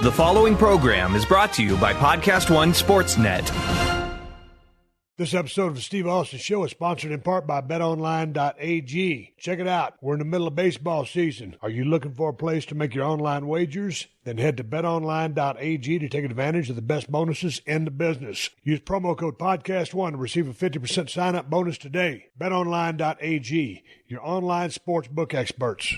The following program is brought to you by PodcastOne Sportsnet. This episode of the Steve Austin Show is sponsored in part by BetOnline.ag. Check it out. We're in the middle of baseball season. Are you looking for a place to make your online wagers? Then head to BetOnline.ag to take advantage of the best bonuses in the business. Use promo code PodcastOne to receive a 50% sign-up bonus today. BetOnline.ag, your online sportsbook experts.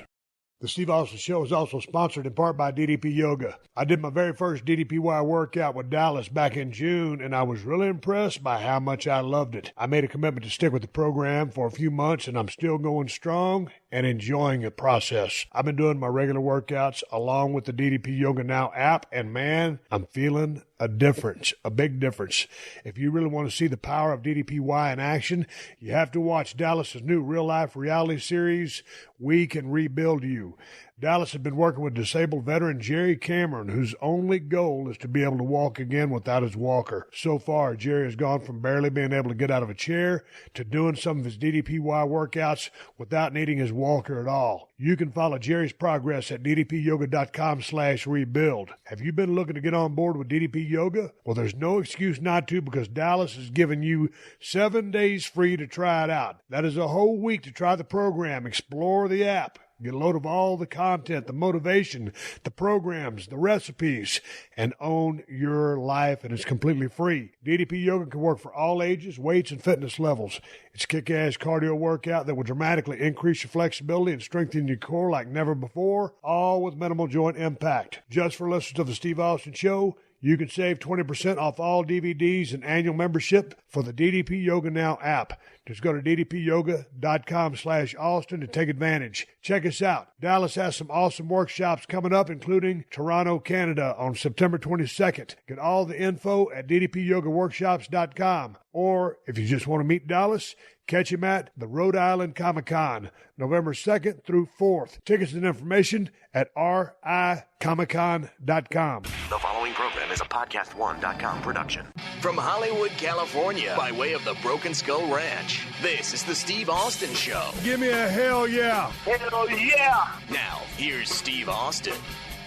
The Steve Austin Show is also sponsored in part by DDP Yoga. I did my very first DDPY workout with Dallas back in June, and I was really impressed by how much I loved it. I made a commitment to stick with the program for a few months, and I'm still going strong and enjoying the process. I've been doing my regular workouts along with the DDP Yoga Now app, and man, I'm feeling a difference, a big difference. If you really want to see the power of DDPY in action, you have to watch Dallas's new real-life reality series, We Can Rebuild You. Dallas has been working with disabled veteran Jerry Cameron, whose only goal is to be able to walk again without his walker. So far, Jerry has gone from barely being able to get out of a chair to doing some of his DDPY workouts without needing his walker at all. You can follow Jerry's progress at ddpyoga.com/rebuild. Have you been looking to get on board with DDP Yoga? Well, there's no excuse not to, because Dallas is giving you 7 days free to try it out. That is a whole week to try the program, explore the app, get a load of all the content, the motivation, the programs, the recipes, and own your life, and it's completely free. DDP Yoga can work for all ages, weights, and fitness levels. It's a kick-ass cardio workout that will dramatically increase your flexibility and strengthen your core like never before, all with minimal joint impact. Just for listeners of the Steve Austin Show, you can save 20% off all DVDs and annual membership for the DDP Yoga Now app. Just go to ddpyoga.com/Austin to take advantage. Check us out. Dallas has some awesome workshops coming up, including Toronto, Canada on September 22nd. Get all the info at ddpyogaworkshops.com. Or if you just want to meet Dallas, catch him at the Rhode Island Comic-Con, November 2nd through 4th. Tickets and information at ricomicon.com. The following program is a PodcastOne.com production. From Hollywood, California, by way of the Broken Skull Ranch, this is the Steve Austin Show. Give me a hell yeah. Hell yeah. Now, here's Steve Austin.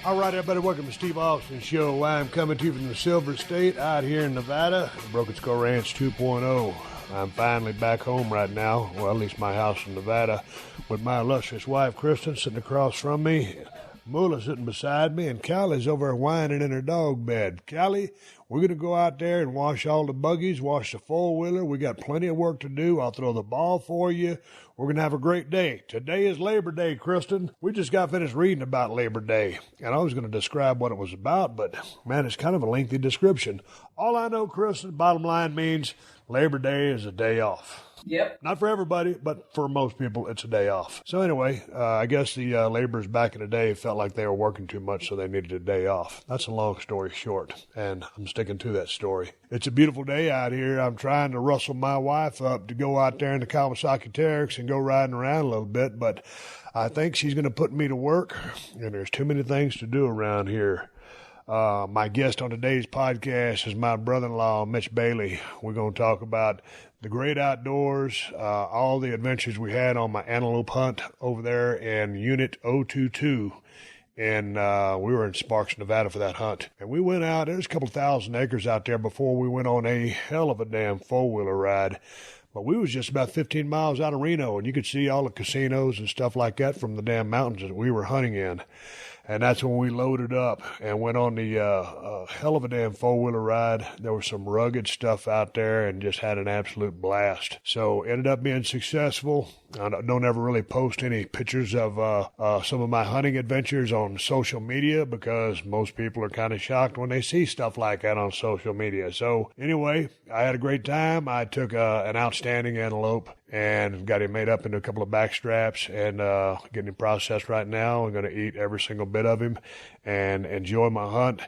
All right, everybody, welcome to Steve Austin Show. I'm coming to you from the Silver State out here in Nevada, Broken Skull Ranch 2.0. I'm finally back home right now, well, at least my house in Nevada, with my illustrious wife, Kristen, sitting across from me, Moolah sitting beside me, and Callie's over there whining in her dog bed. Callie, we're going to go out there and wash all the buggies, wash the four-wheeler. We got plenty of work to do. I'll throw the ball for you. We're going to have a great day. Today is Labor Day, Kristen. We just got finished reading about Labor Day, and I was going to describe what it was about, but, man, it's kind of a lengthy description. All I know, Kristen, bottom line means Labor Day is a day off. Yep. Not for everybody, but for most people, it's a day off. So anyway, I guess the laborers back in the day felt like they were working too much, so they needed a day off. That's a long story short, and I'm sticking to that story. It's a beautiful day out here. I'm trying to rustle my wife up to go out there in the Kawasaki Teryx and go riding around a little bit, but I think she's going to put me to work, and there's too many things to do around here. My guest on today's podcast is my brother-in-law, Mitch Bailey. We're going to talk about the great outdoors, all the adventures we had on my antelope hunt over there in Unit 022. And we were in Sparks, Nevada for that hunt. And we went out, there's a couple thousand acres out there before we went on a hell of a damn four-wheeler ride. But we was just about 15 miles out of Reno, and you could see all the casinos and stuff like that from the damn mountains that we were hunting in. And that's when we loaded up and went on the hell of a damn four-wheeler ride. There was some rugged stuff out there and just had an absolute blast. So ended up being successful. I don't ever really post any pictures of some of my hunting adventures on social media because most people are kind of shocked when they see stuff like that on social media. So anyway, I had a great time. I took an outstanding antelope and got him made up into a couple of back straps and getting him processed right now. I'm going to eat every single bit of him and enjoy my hunt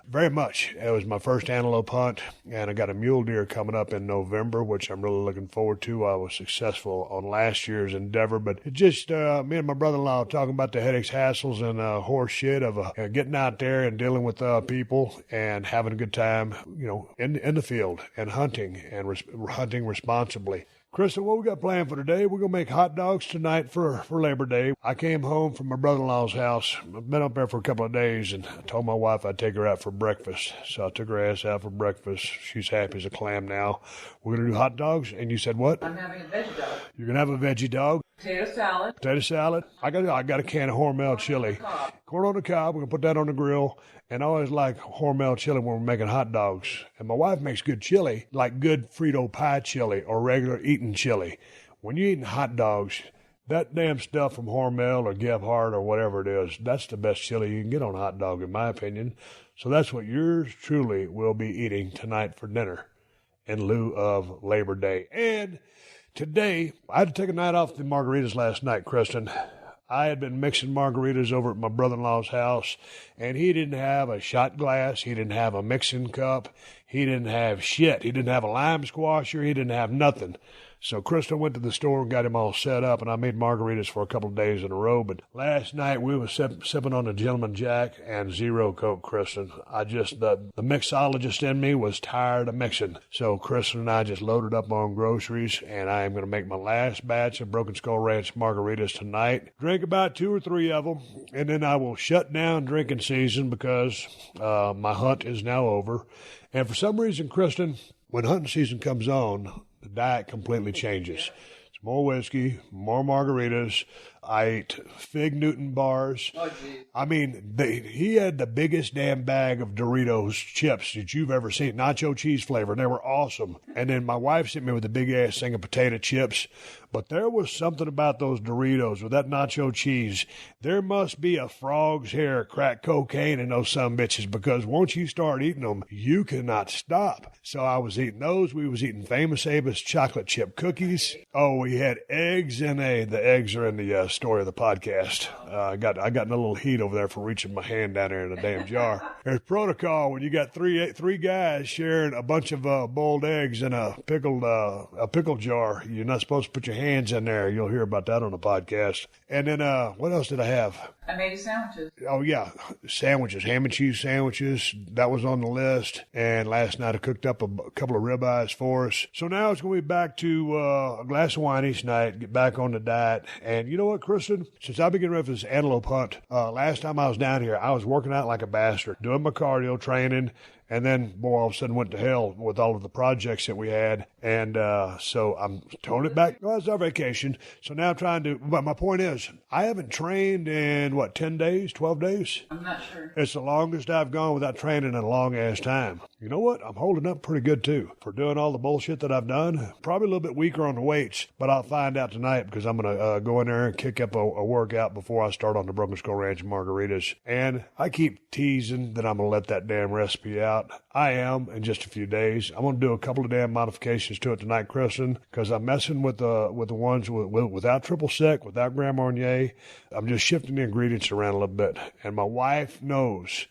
very much. It was my first antelope hunt, and I got a mule deer coming up in November, which I'm really looking forward to. I was successful on last year's endeavor, but it just me and my brother-in-law talking about the headaches, hassles, and horse shit of getting out there and dealing with people and having a good time, you know, in the field and hunting and hunting responsibly. Kristen, what we got planned for today? We're going to make hot dogs tonight for Labor Day. I came home from my brother-in-law's house. I've been up there for a couple of days, and I told my wife I'd take her out for breakfast. So I took her ass out for breakfast. She's happy as a clam now. We're going to do hot dogs, and you said what? I'm having a veggie dog. You're going to have a veggie dog? Potato salad. Potato salad. I got a can of Hormel chili. Corn on the cob. We're going to put that on the grill. And I always like Hormel chili when we're making hot dogs. And my wife makes good chili, like good Frito pie chili or regular eating chili. When you're eating hot dogs, that damn stuff from Hormel or Gebhardt or whatever it is, that's the best chili you can get on a hot dog, in my opinion. So that's what yours truly will be eating tonight for dinner in lieu of Labor Day. And today, I had to take a night off the margaritas last night, Kristen. I had been mixing margaritas over at my brother-in-law's house, and he didn't have a shot glass. He didn't have a mixing cup. He didn't have shit. He didn't have a lime squasher. He didn't have nothing. So Kristen went to the store and got him all set up, and I made margaritas for a couple of days in a row. But last night we was sipping on a Gentleman Jack and Zero Coke, Kristen. The mixologist in me was tired of mixing. So Kristen and I just loaded up on groceries, and I am going to make my last batch of Broken Skull Ranch margaritas tonight. Drink about 2 or 3 of them, and then I will shut down drinking season because my hunt is now over. And for some reason, Kristen, when hunting season comes on, the diet completely changes. It's more whiskey, more margaritas. I ate Fig Newton bars. Oh, geez. I mean, he had the biggest damn bag of Doritos chips that you've ever seen, nacho cheese flavor. They were awesome. And then my wife sent me with a big-ass thing of potato chips. But there was something about those Doritos with that nacho cheese. There must be a frog's hair crack cocaine in those sumbitches, because once you start eating them, you cannot stop. So I was eating those. We was eating Famous Abe's chocolate chip cookies. Oh, we had eggs in the eggs are in the story of the podcast. I got in a little heat over there for reaching my hand down there in the damn jar. There's protocol when you got three guys sharing a bunch of boiled eggs in a pickle jar. You're not supposed to put your hands in there. You'll hear about that on the podcast. And then what else did I have? I made you sandwiches. Oh, yeah. Sandwiches, ham and cheese sandwiches. That was on the list. And last night I cooked up a couple of ribeyes for us. So now it's going to be back to a glass of wine each night, get back on the diet. And you know what, Kristen? Since I've been getting ready for this antelope hunt, last time I was down here, I was working out like a bastard, doing my cardio training. And then, boy, all of a sudden went to hell with all of the projects that we had. And so I'm towing it back. Well, it's our vacation. So now I'm trying to, but my point is, I haven't trained in, 10 days, 12 days? I'm not sure. It's the longest I've gone without training in a long-ass time. You know what? I'm holding up pretty good, too, for doing all the bullshit that I've done. Probably a little bit weaker on the weights, but I'll find out tonight because I'm going to go in there and kick up a workout before I start on the Broken Skull Ranch margaritas. And I keep teasing that I'm going to let that damn recipe out. I am in just a few days. I'm going to do a couple of damn modifications to it tonight, Kristen, because I'm messing with the ones without triple sec, without Grand Marnier. I'm just shifting the ingredients around a little bit. And my wife knows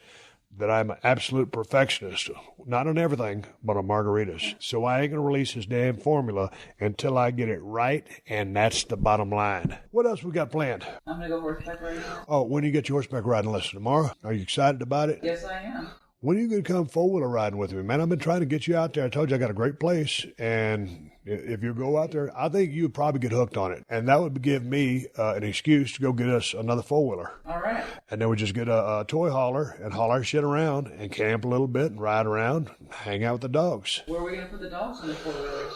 that I'm an absolute perfectionist, not on everything, but on margaritas. So I ain't going to release this damn formula until I get it right, and that's the bottom line. What else we got planned? I'm going to go horseback riding. Oh, when do you get your horseback riding lesson? Tomorrow? Are you excited about it? Yes, I am. When are you going to come four-wheeler riding with me, man? I've been trying to get you out there. I told you I got a great place, and if you go out there, I think you would probably get hooked on it. And that would give me an excuse to go get us another four-wheeler. All right. And then we just get a toy hauler and haul our shit around and camp a little bit and ride around, hang out with the dogs. Where are we going to put the dogs in the four-wheelers?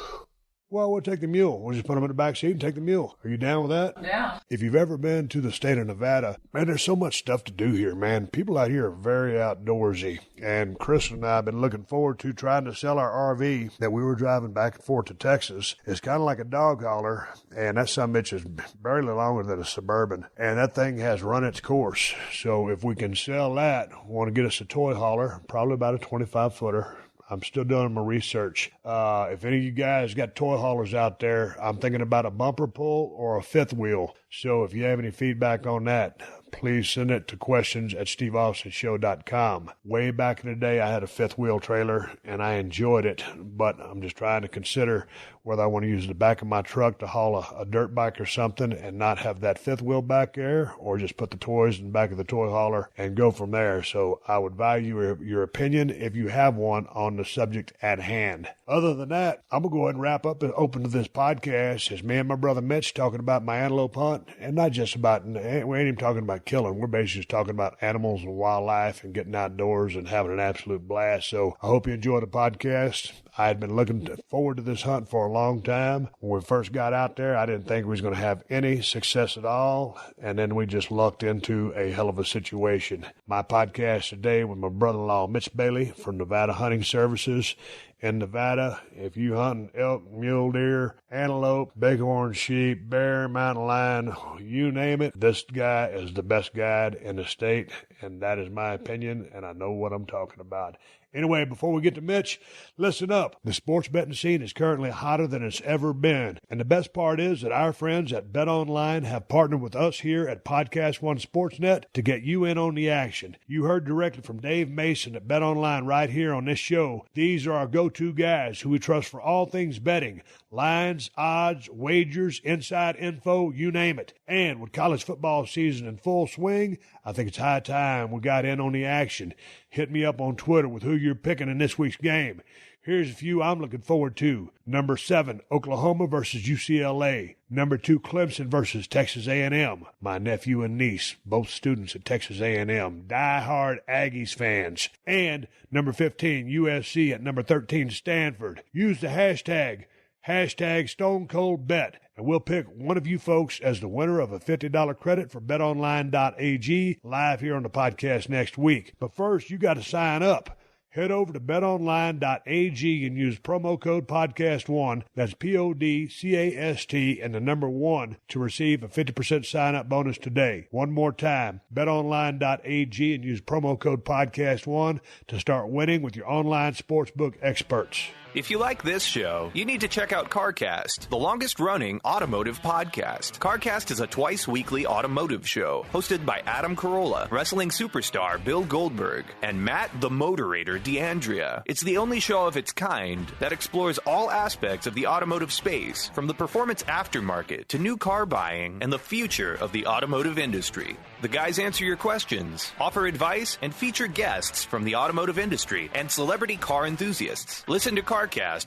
Well, we'll take the mule. We'll just put them in the back seat and take the mule. Are you down with that? Yeah. If you've ever been to the state of Nevada, man, there's so much stuff to do here, man. People out here are very outdoorsy. And Chris and I have been looking forward to trying to sell our RV that we were driving back and forth to Texas. It's kind of like a dog hauler, and that sumbitch is barely longer than a Suburban. And that thing has run its course. So if we can sell that, we want to get us a toy hauler, probably about a 25-footer. I'm still doing my research. If any of you guys got toy haulers out there, I'm thinking about a bumper pull or a fifth wheel. So if you have any feedback on that, please send it to questions@steveaustonshow.com. Way back in the day, I had a fifth wheel trailer, and I enjoyed it, but I'm just trying to consider whether I want to use the back of my truck to haul a dirt bike or something and not have that fifth wheel back there, or just put the toys in the back of the toy hauler and go from there. So I would value your opinion, if you have one, on the subject at hand. Other than that, I'm going to go ahead and wrap up and open to this podcast. It's me and my brother Mitch talking about my antelope hunt, and not just about, we ain't even talking about killing. We're basically just talking about animals and wildlife and getting outdoors and having an absolute blast. So I hope you enjoy the podcast. I had been looking forward to this hunt for a long time. When we first got out there, I didn't think we was going to have any success at all, and then we just lucked into a hell of a situation. My podcast today with my brother-in-law, Mitch Bailey from Nevada Hunting Services. In Nevada, if you hunt elk, mule deer, antelope, bighorn sheep, bear, mountain lion, you name it, this guy is the best guide in the state, and that is my opinion, and I know what I'm talking about. Anyway, before we get to Mitch, listen up. The sports betting scene is currently hotter than it's ever been. And the best part is that our friends at BetOnline have partnered with us here at PodcastOne Sportsnet to get you in on the action. You heard directly from Dave Mason at BetOnline right here on this show. These are our go-to guys who we trust for all things betting. Lines, odds, wagers, inside info, you name it. And with college football season in full swing, I think it's high time we got in on the action. Hit me up on Twitter with who you're picking in this week's game. Here's a few I'm looking forward to. Number 7, Oklahoma versus UCLA. Number 2, Clemson versus Texas A&M. My nephew and niece, both students at Texas A&M, die-hard Aggies fans. And number 15, USC at number 13, Stanford. Use the hashtag StoneColdBet, and we'll pick one of you folks as the winner of a $50 credit for betonline.ag live here on the podcast next week. But first, you got to sign up. Head over to betonline.ag and use promo code PODCAST1, that's PODCAST and the number 1 to receive a 50% sign-up bonus today. One more time, betonline.ag and use promo code PODCAST1 to start winning with your online sportsbook experts. If you like this show, you need to check out CarCast, the longest-running automotive podcast. CarCast is a twice-weekly automotive show hosted by Adam Carolla, wrestling superstar Bill Goldberg, and Matt the Moderator D'Andrea. It's the only show of its kind that explores all aspects of the automotive space, from the performance aftermarket to new car buying and the future of the automotive industry. The guys answer your questions, offer advice, and feature guests from the automotive industry and celebrity car enthusiasts. Listen to CarCast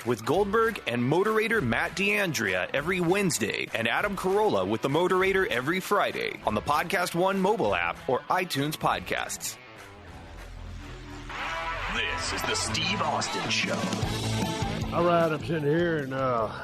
with Goldberg and moderator Matt D'Andrea every Wednesday, and Adam Carolla with the moderator every Friday on the PodcastOne mobile app or iTunes Podcasts. This is the Steve Austin Show. All right, I'm sitting here in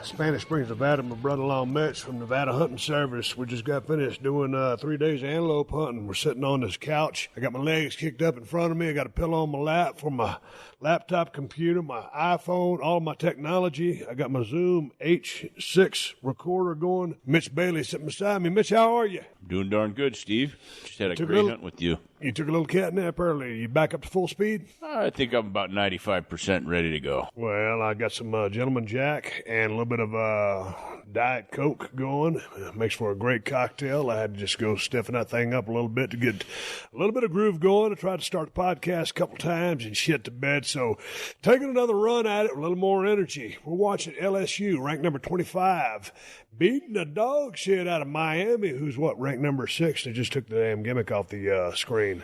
Spanish Springs, Nevada. My brother-in-law Mitch from Nevada Hunting Service. We just got finished doing 3 days of antelope hunting. We're sitting on this couch. I got my legs kicked up in front of me. I got a pillow on my lap for my laptop computer, my iPhone, all my technology. I got my Zoom H6 recorder going. Mitch Bailey sitting beside me. Mitch, how are you? Doing darn good, Steve. Just had a great hunt with you. You took a little cat nap earlier. You back up to full speed? I think I'm about 95% ready to go. Well, I got some Gentleman Jack and a little bit of Diet Coke going. It makes for a great cocktail. I had to just go stiffen that thing up a little bit to get a little bit of groove going. I tried to start the podcast a couple times and shit to bed, so taking another run at it with a little more energy. We're watching LSU, ranked number 25, beating the dog shit out of Miami, who's ranked number 6. They just took the damn gimmick off the screen.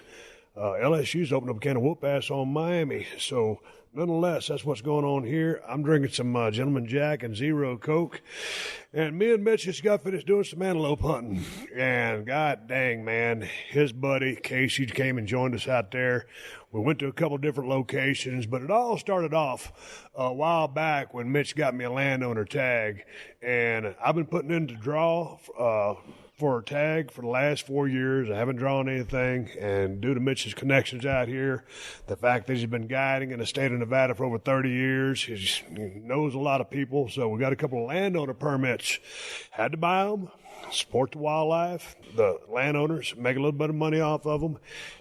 LSU's opened up a can of whoop ass on Miami, so nonetheless, that's what's going on here. I'm drinking some Gentleman Jack and Zero Coke. And me and Mitch just got finished doing some antelope hunting. And god dang, man, his buddy Casey came and joined us out there. We went to a couple different locations, but it all started off a while back when Mitch got me a landowner tag. And I've been putting in to draw for a tag for the last 4 years. I haven't drawn anything, and due to Mitch's connections out here, the fact that he's been guiding in the state of Nevada for over 30 years, he knows a lot of people, so we got a couple of landowner permits. Had to buy them, support the wildlife, the landowners, make a little bit of money off of them,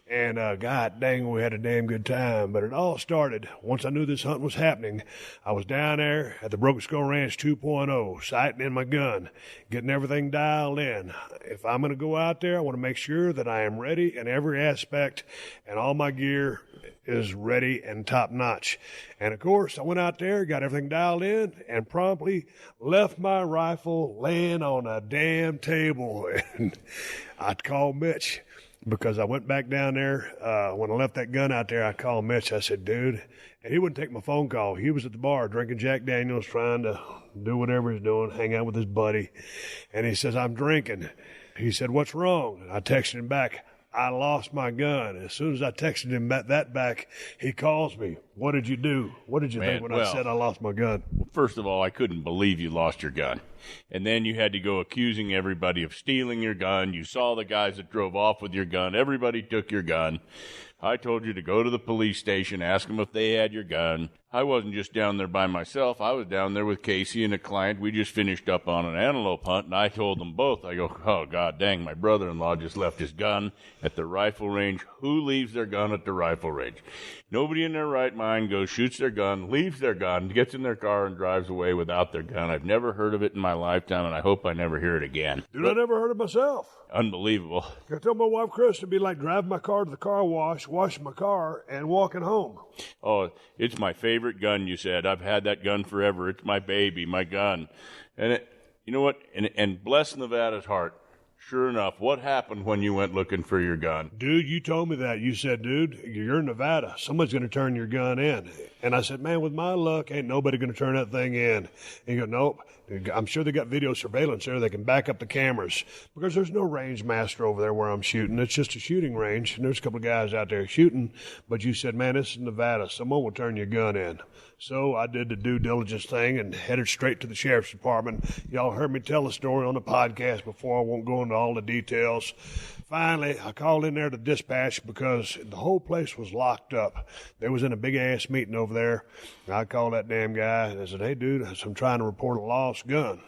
and God dang, we had a damn good time. But it all started once I knew this hunt was happening. I was down there at the Broken Skull Ranch 2.0, sighting in my gun, getting everything dialed in. If I'm going to go out there, I want to make sure that I am ready in every aspect, and all my gear is ready and top notch. And of course, I went out there, got everything dialed in, and promptly left my rifle laying on a damn table. And I called Mitch because I went back down there. When I left that gun out there, I called Mitch. I said, dude, and he wouldn't take my phone call. He was at the bar drinking Jack Daniels, trying to do whatever he's doing, hang out with his buddy. And he says, I'm drinking. He said, what's wrong? And I texted him back, I lost my gun. As soon as I texted him that back, he calls me. What did you do? What did you think when I said I lost my gun? First of all, I couldn't believe you lost your gun. And then you had to go accusing everybody of stealing your gun. You saw the guys that drove off with your gun. Everybody took your gun. I told you to go to the police station, ask them if they had your gun. I wasn't just down there by myself. I was down there with Casey and a client. We just finished up on an antelope hunt, and I told them both. I go, oh, God dang, my brother-in-law just left his gun at the rifle range. Who leaves their gun at the rifle range? Nobody in their right mind goes, shoots their gun, leaves their gun, gets in their car, and drives away without their gun. I've never heard of it in my lifetime, and I hope I never hear it again. Dude, I never heard it myself. Unbelievable. I tell my wife, Chris, it'd be like driving my car to the car wash, washing my car, and walking home. Oh, it's my favorite gun, you said. I've had that gun forever. It's my baby, my gun. And you know what? And bless Nevada's heart. Sure enough, what happened when you went looking for your gun? Dude, you told me that. You said, dude, you're in Nevada. Someone's going to turn your gun in. And I said, man, with my luck, ain't nobody going to turn that thing in. And you go, nope. I'm sure they got video surveillance there. They can back up the cameras because there's no range master over there where I'm shooting. It's just a shooting range, and there's a couple of guys out there shooting. But you said, man, this is Nevada. Someone will turn your gun in. So I did the due diligence thing and headed straight to the sheriff's department. Y'all heard me tell the story on the podcast before. I won't go into all the details. Finally, I called in there to dispatch because the whole place was locked up. They was in a big-ass meeting over there. I called that damn guy, and I said, hey, dude, I'm trying to report a lost gun.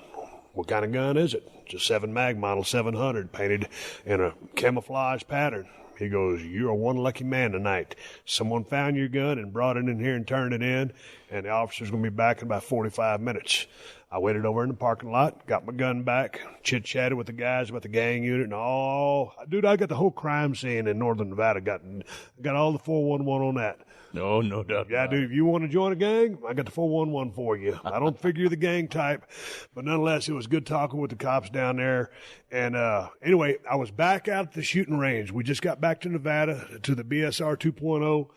What kind of gun is it? It's a 7 mag model 700 painted in a camouflage pattern. He goes, you're one lucky man tonight. Someone found your gun and brought it in here and turned it in, and the officer's going to be back in about 45 minutes. I waited over in the parking lot, got my gun back, chit-chatted with the guys about the gang unit and all. Dude, I got the whole crime scene in northern Nevada. Got all the 411 on that. No doubt. Yeah, dude, if you want to join a gang, I got the 411 for you. I don't figure you're the gang type, but nonetheless, it was good talking with the cops down there. And anyway, I was back out at the shooting range. We just got back to Nevada, to the BSR 2.0,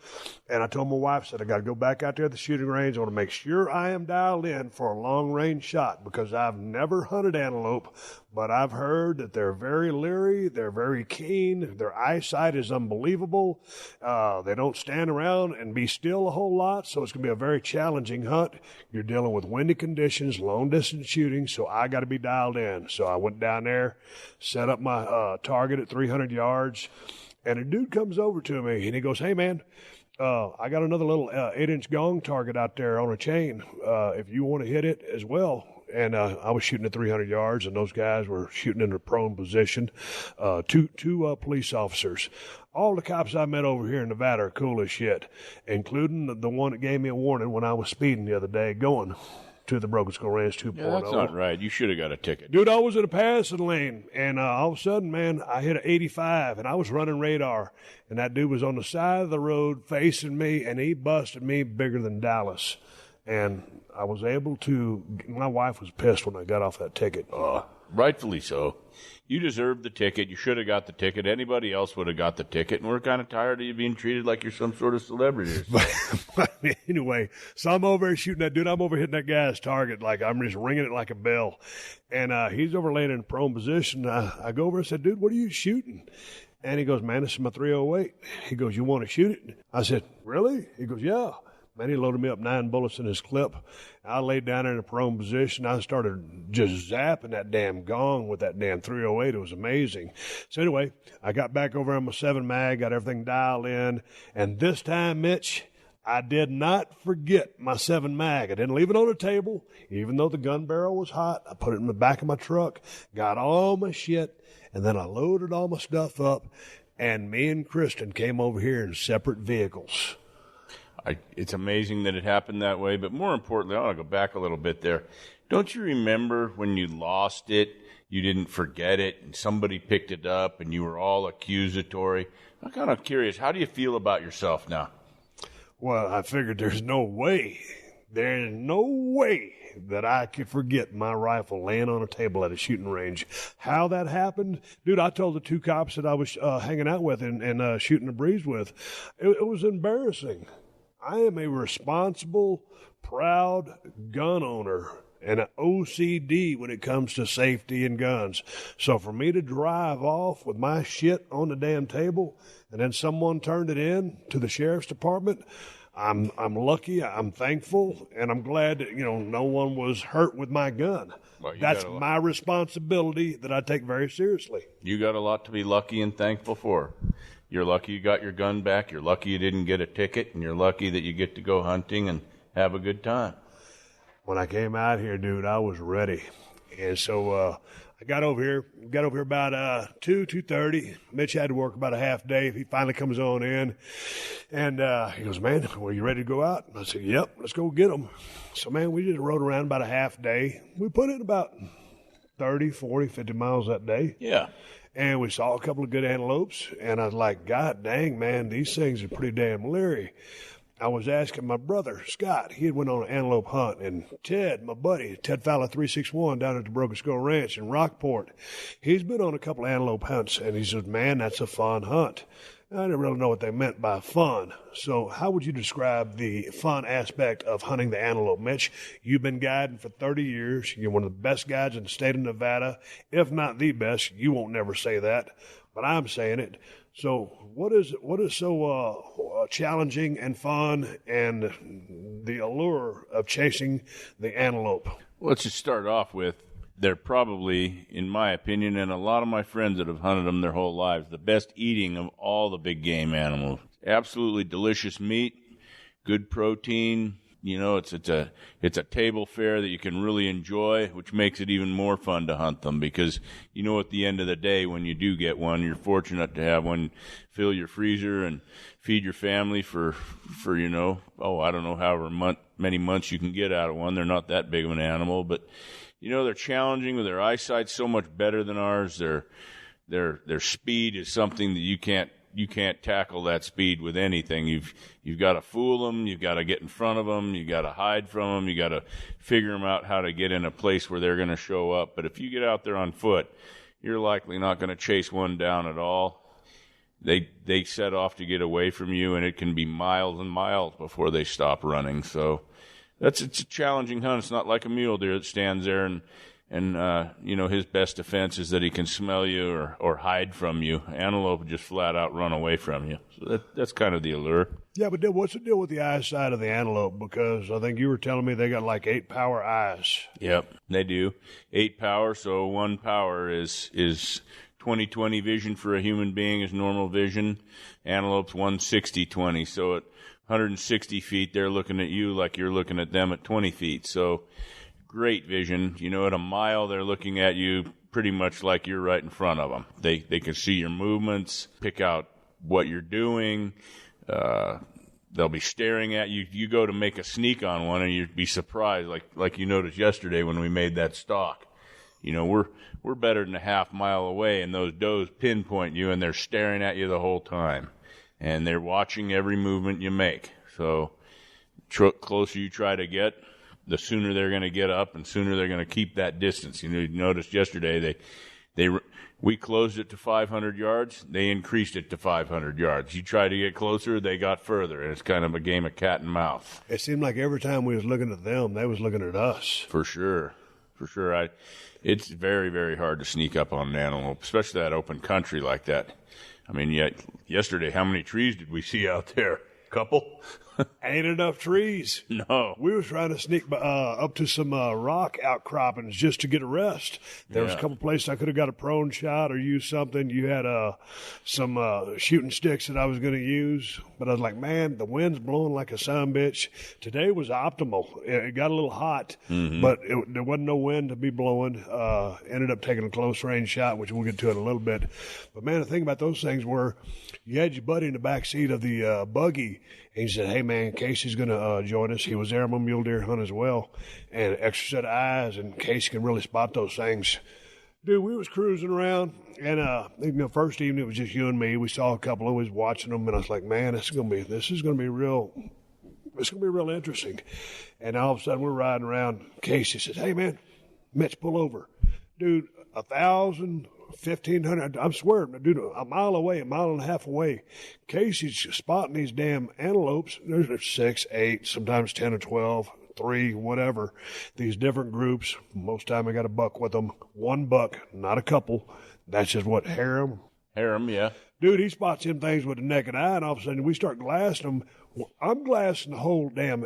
and I told my wife, I said, I got to go back out there at the shooting range. I want to make sure I am dialed in for a long-range shot because I've never hunted antelope, but I've heard that they're very leery, they're very keen, their eyesight is unbelievable. They don't stand around and be still a whole lot, so it's going to be a very challenging hunt. You're dealing with windy conditions, long-distance shooting, so I got to be dialed in. So I went down there, set up my target at 300 yards, and a dude comes over to me, and he goes, hey, man, I got another little 8-inch gong target out there on a chain if you want to hit it as well. And I was shooting at 300 yards, and those guys were shooting in a prone position. Two police officers. All the cops I met over here in Nevada are cool as shit, including the one that gave me a warning when I was speeding the other day going to the Broken Skull Ranch 2.0. Yeah, that's not right. You should have got a ticket. Dude, I was in a passing lane, and all of a sudden, man, I hit an 85, and I was running radar, and that dude was on the side of the road facing me, and he busted me bigger than Dallas. And I was able to, my wife was pissed when I got off that ticket. Rightfully so. You deserved the ticket. You should have got the ticket. Anybody else would have got the ticket. And we're kind of tired of you being treated like you're some sort of celebrity. But anyway, so I'm over here shooting that dude. I'm over hitting that guy's target like I'm just ringing it like a bell. And he's over laying in a prone position. I go over and said, dude, what are you shooting? And he goes, man, this is my 308. He goes, you want to shoot it? I said, really? He goes, yeah. Man, he loaded me up 9 bullets in his clip. I laid down there in a prone position. I started just zapping that damn gong with that damn 308. It was amazing. So anyway, I got back over on my 7 mag, got everything dialed in. And this time, Mitch, I did not forget my 7 mag. I didn't leave it on the table, even though the gun barrel was hot. I put it in the back of my truck, got all my shit, and then I loaded all my stuff up, and me and Kristen came over here in separate vehicles. It's amazing that it happened that way, but more importantly, I want to go back a little bit there. Don't you remember when you lost it, you didn't forget it, and somebody picked it up, and you were all accusatory? I'm kind of curious, how do you feel about yourself now? Well, I figured there's no way that I could forget my rifle laying on a table at a shooting range. How that happened, dude, I told the 2 cops that I was hanging out with and shooting the breeze with, it was embarrassing. I am a responsible, proud gun owner and an OCD when it comes to safety and guns. So for me to drive off with my shit on the damn table and then someone turned it in to the sheriff's department, I'm lucky, I'm thankful, and I'm glad that, no one was hurt with my gun. Well, that's my responsibility that I take very seriously. You got a lot to be lucky and thankful for. You're lucky you got your gun back, you're lucky you didn't get a ticket, and you're lucky that you get to go hunting and have a good time. When I came out here, dude, I was ready. And so I got over here about 2:30. Mitch had to work about a half day. He finally comes on in, and he goes, man, well, you ready to go out? And I said, yep, let's go get them. So, man, we just rode around about a half day. We put in about 30, 40, 50 miles that day. Yeah. And we saw a couple of good antelopes, and I was like, God dang, man, these things are pretty damn leery. I was asking my brother, Scott, he had went on an antelope hunt, and Ted, my buddy, Ted Fowler 361 down at the Broken Skull Ranch in Rockport, he's been on a couple of antelope hunts, and he said, man, that's a fun hunt. I didn't really know what they meant by fun. So how would you describe the fun aspect of hunting the antelope, Mitch? You've been guiding for 30 years. You're one of the best guides in the state of Nevada, if not the best. You won't never say that, but I'm saying it. So what is so challenging and fun and the allure of chasing the antelope? Well, let's just start off with, they're probably, in my opinion, and a lot of my friends that have hunted them their whole lives, the best eating of all the big game animals. Absolutely delicious meat, good protein. It's a table fare that you can really enjoy, which makes it even more fun to hunt them because, at the end of the day, when you do get one, you're fortunate to have one fill your freezer and feed your family for I don't know, however many months you can get out of one. They're not that big of an animal, but they're challenging with their eyesight so much better than ours. Their speed is something that you can't tackle that speed with anything. You've got to fool them. You've got to get in front of them. You've got to hide from them. You got to figure them out how to get in a place where they're going to show up. But if you get out there on foot, you're likely not going to chase one down at all. They set off to get away from you, and it can be miles and miles before they stop running. So it's a challenging hunt. It's not like a mule deer that stands there and his best defense is that he can smell you or hide from you. Antelope will just flat out run away from you. So that's kind of the allure. Yeah, but what's the deal with the eyesight of the antelope? Because I think you were telling me they got like 8 power eyes. Yep, they do. 8 power, so 1 power is 20/20 vision for a human being is normal vision. Antelope's 160/20, so at 160 feet, they're looking at you like you're looking at them at 20 feet. So great vision. At a mile, they're looking at you pretty much like you're right in front of them. They can see your movements, pick out what you're doing. They'll be staring at you. You go to make a sneak on one, and you'd be surprised, like you noticed yesterday when we made that stalk. We're better than a half mile away, and those does pinpoint you, and they're staring at you the whole time. And they're watching every movement you make. So closer you try to get, the sooner they're going to get up and sooner they're going to keep that distance. You noticed yesterday we closed it to 500 yards. They increased it to 500 yards. You try to get closer, they got further. And it's kind of a game of cat and mouse. It seemed like every time we was looking at them, they was looking at us. For sure. It's very, very hard to sneak up on an antelope, especially that open country like that. I mean, yesterday, how many trees did we see out there? Couple? Ain't enough trees. No. We was trying to sneak up to some rock outcroppings just to get a rest. There was a couple places I could have got a prone shot or used something. You had some shooting sticks that I was going to use, but I was like, man, the wind's blowing like a sumbitch. Today was optimal. It got a little hot, but there wasn't no wind to be blowing. Ended up taking a close range shot, which we'll get to in a little bit. But man, the thing about those things were you had your buddy in the back seat of the buggy, and he said, hey, man, Casey's going to join us. He was there on a mule deer hunt as well. And extra set of eyes, and Casey can really spot those things. Dude, we was cruising around, and first evening it was just you and me. We saw a couple of us watching them, and I was like, man, this is going to be real interesting. And all of a sudden we're riding around. Casey says, hey, man, Mitch, pull over. Dude, 1,000, 1,500, I'm swearing, dude, a mile and a half away. Casey's spotting these damn antelopes. There's 6, 8, sometimes 10 or 12, 3, whatever. These different groups. Most time I got a buck with them. One buck, not a couple. That's just what, harem? Harem, yeah. Dude, he spots them things with the naked eye, and all of a sudden we start glassing them. Well, I'm glassing the whole damn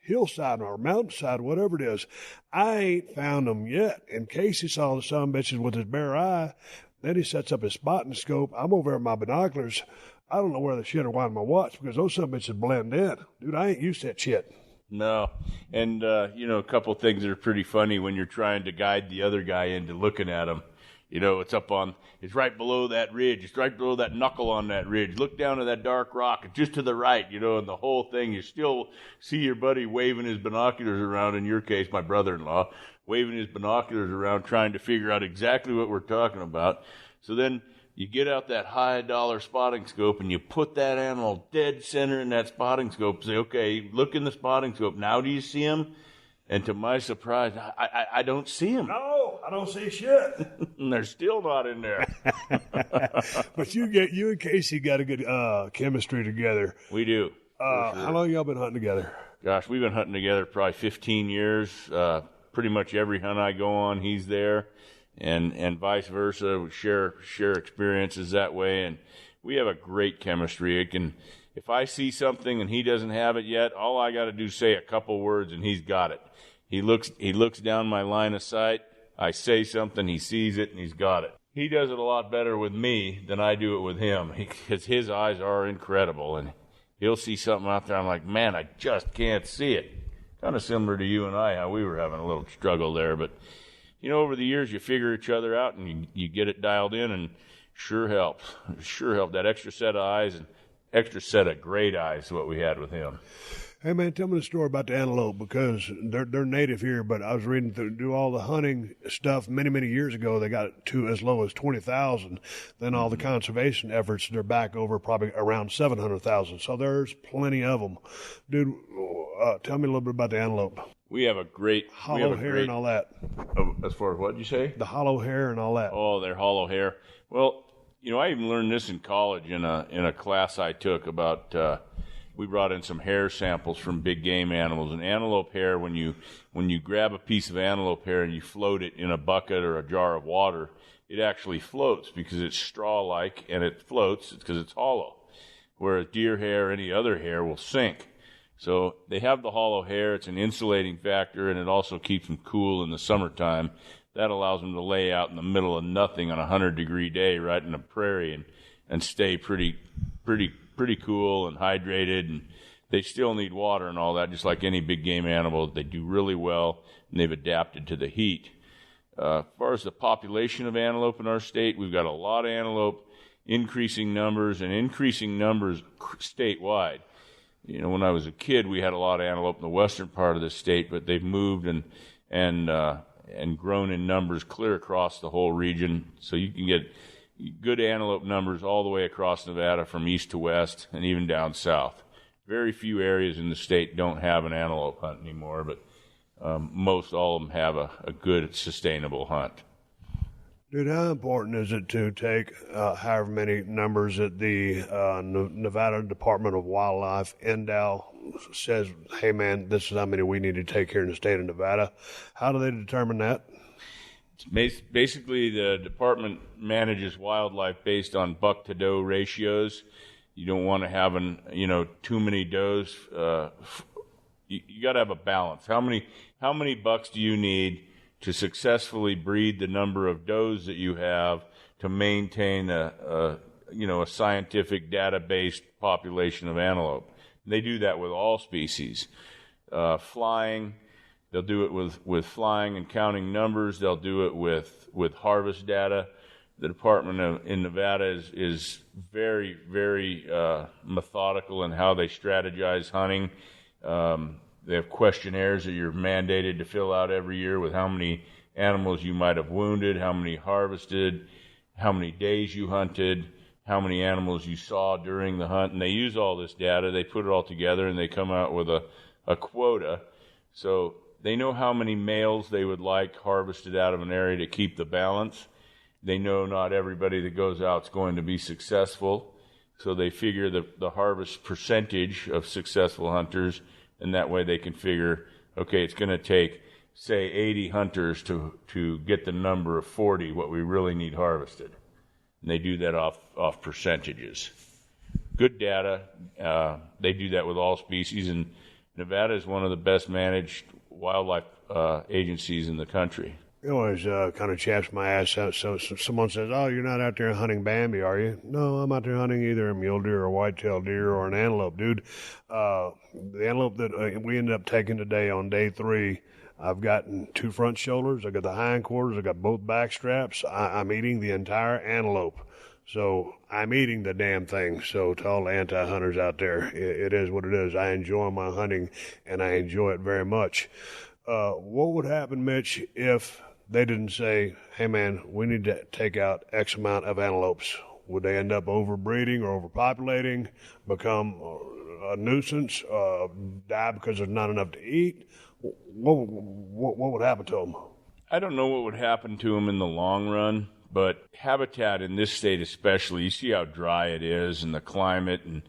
hillside or mountainside, whatever it is. I ain't found them yet. And Casey saw the son bitches with his bare eye. Then he sets up his spotting scope. I'm over there with my binoculars. I don't know where the shit are winding my watch because those son bitches blend in. Dude, I ain't used to that shit. No. And, a couple of things that are pretty funny when you're trying to guide the other guy into looking at them. It's right below that ridge. It's right below that knuckle on that ridge. Look down at that dark rock. It's just to the right, and the whole thing, you still see your buddy waving his binoculars around, in your case, my brother-in-law, waving his binoculars around trying to figure out exactly what we're talking about. So then you get out that high-dollar spotting scope and you put that animal dead center in that spotting scope. Say, okay, look in the spotting scope. Now do you see him? And to my surprise, I don't see him. No, I don't see shit. And they're still not in there. But you and Casey got a good chemistry together. We do. Sure. How long y'all been hunting together? Gosh, we've been hunting together probably 15 years. Pretty much every hunt I go on, he's there, and vice versa. We share experiences that way, and we have a great chemistry. If I see something and he doesn't have it yet, all I got to do is say a couple words and he's got it. He looks down my line of sight. I say something, he sees it, and he's got it. He does it a lot better with me than I do it with him because his eyes are incredible, and he'll see something out there. I'm like, man, I just can't see it. Kind of similar to you and I, how we were having a little struggle there. But, over the years, you figure each other out, and you get it dialed in, and sure helps. Sure helped. That extra set of eyes and extra set of great eyes is what we had with him. Hey, man, tell me the story about the antelope because they're native here, but I was reading through all the hunting stuff many, many years ago. They got to as low as 20,000. Then all the conservation efforts, they're back over probably around 700,000. So there's plenty of them. Dude, tell me a little bit about the antelope. We have a great... Hollow hair and all that. As far as what did you say? The hollow hair and all that. Oh, they're hollow hair. Well, I even learned this in college in a class I took about... we brought in some hair samples from big game animals. And antelope hair, when you grab a piece of antelope hair and you float it in a bucket or a jar of water, it actually floats because it's straw-like and it floats because it's hollow. Whereas deer hair, any other hair, will sink. So they have the hollow hair. It's an insulating factor, and it also keeps them cool in the summertime. That allows them to lay out in the middle of nothing on a 100-degree day right in the prairie and stay pretty cool and hydrated, and they still need water and all that, just like any big game animal. They do really well, and they've adapted to the heat. As far as the population of antelope in our state, we've got a lot of antelope, increasing numbers statewide. When I was a kid, we had a lot of antelope in the western part of the state, but they've moved and grown in numbers clear across the whole region, so you can get good antelope numbers all the way across Nevada from east to west and even down south. Very few areas in the state don't have an antelope hunt anymore, but most all of them have a good, sustainable hunt. Dude, how important is it to take however many numbers that the Nevada Department of Wildlife, NDOW, says, hey, man, this is how many we need to take here in the state of Nevada? How do they determine that? Basically, the department manages wildlife based on buck-to-doe ratios, You don't want to have too many does. You got to have a balance. How many bucks do you need to successfully breed the number of does that you have to maintain a scientific data-based population of antelope? They do that with all species. Flying, they'll do it with flying and counting numbers. They'll do it with harvest data. The department in Nevada is very, very methodical in how they strategize hunting. They have questionnaires that you're mandated to fill out every year with how many animals you might have wounded, how many harvested, how many days you hunted, how many animals you saw during the hunt. And they use all this data, they put it all together, and they come out with a quota. So they know how many males they would like harvested out of an area to keep the balance. They know not everybody that goes out is going to be successful. So they figure the harvest percentage of successful hunters, and that way they can figure, okay, it's going to take, say, 80 hunters to get the number of 40, what we really need harvested. And they do that off percentages. Good data. They do that with all species, and Nevada is one of the best managed wildlife agencies in the country. It always kind of chaps my ass out. So someone says, "Oh, you're not out there hunting Bambi, are you?" No, I'm out there hunting either a mule deer or a white-tailed deer or an antelope, dude. The antelope that we ended up taking today on day 3, I've gotten 2 front shoulders. I got the hindquarters. I got both back straps. I'm eating the entire antelope. So I'm eating the damn thing. So to all the anti-hunters out there, it is what it is. I enjoy my hunting, and I enjoy it very much. What would happen, Mitch, if they didn't say, "Hey, man, we need to take out X amount of antelopes"? Would they end up overbreeding or overpopulating, become a nuisance, die because there's not enough to eat? What would happen to them? I don't know what would happen to them in the long run, but habitat in this state especially, you see how dry it is and the climate, and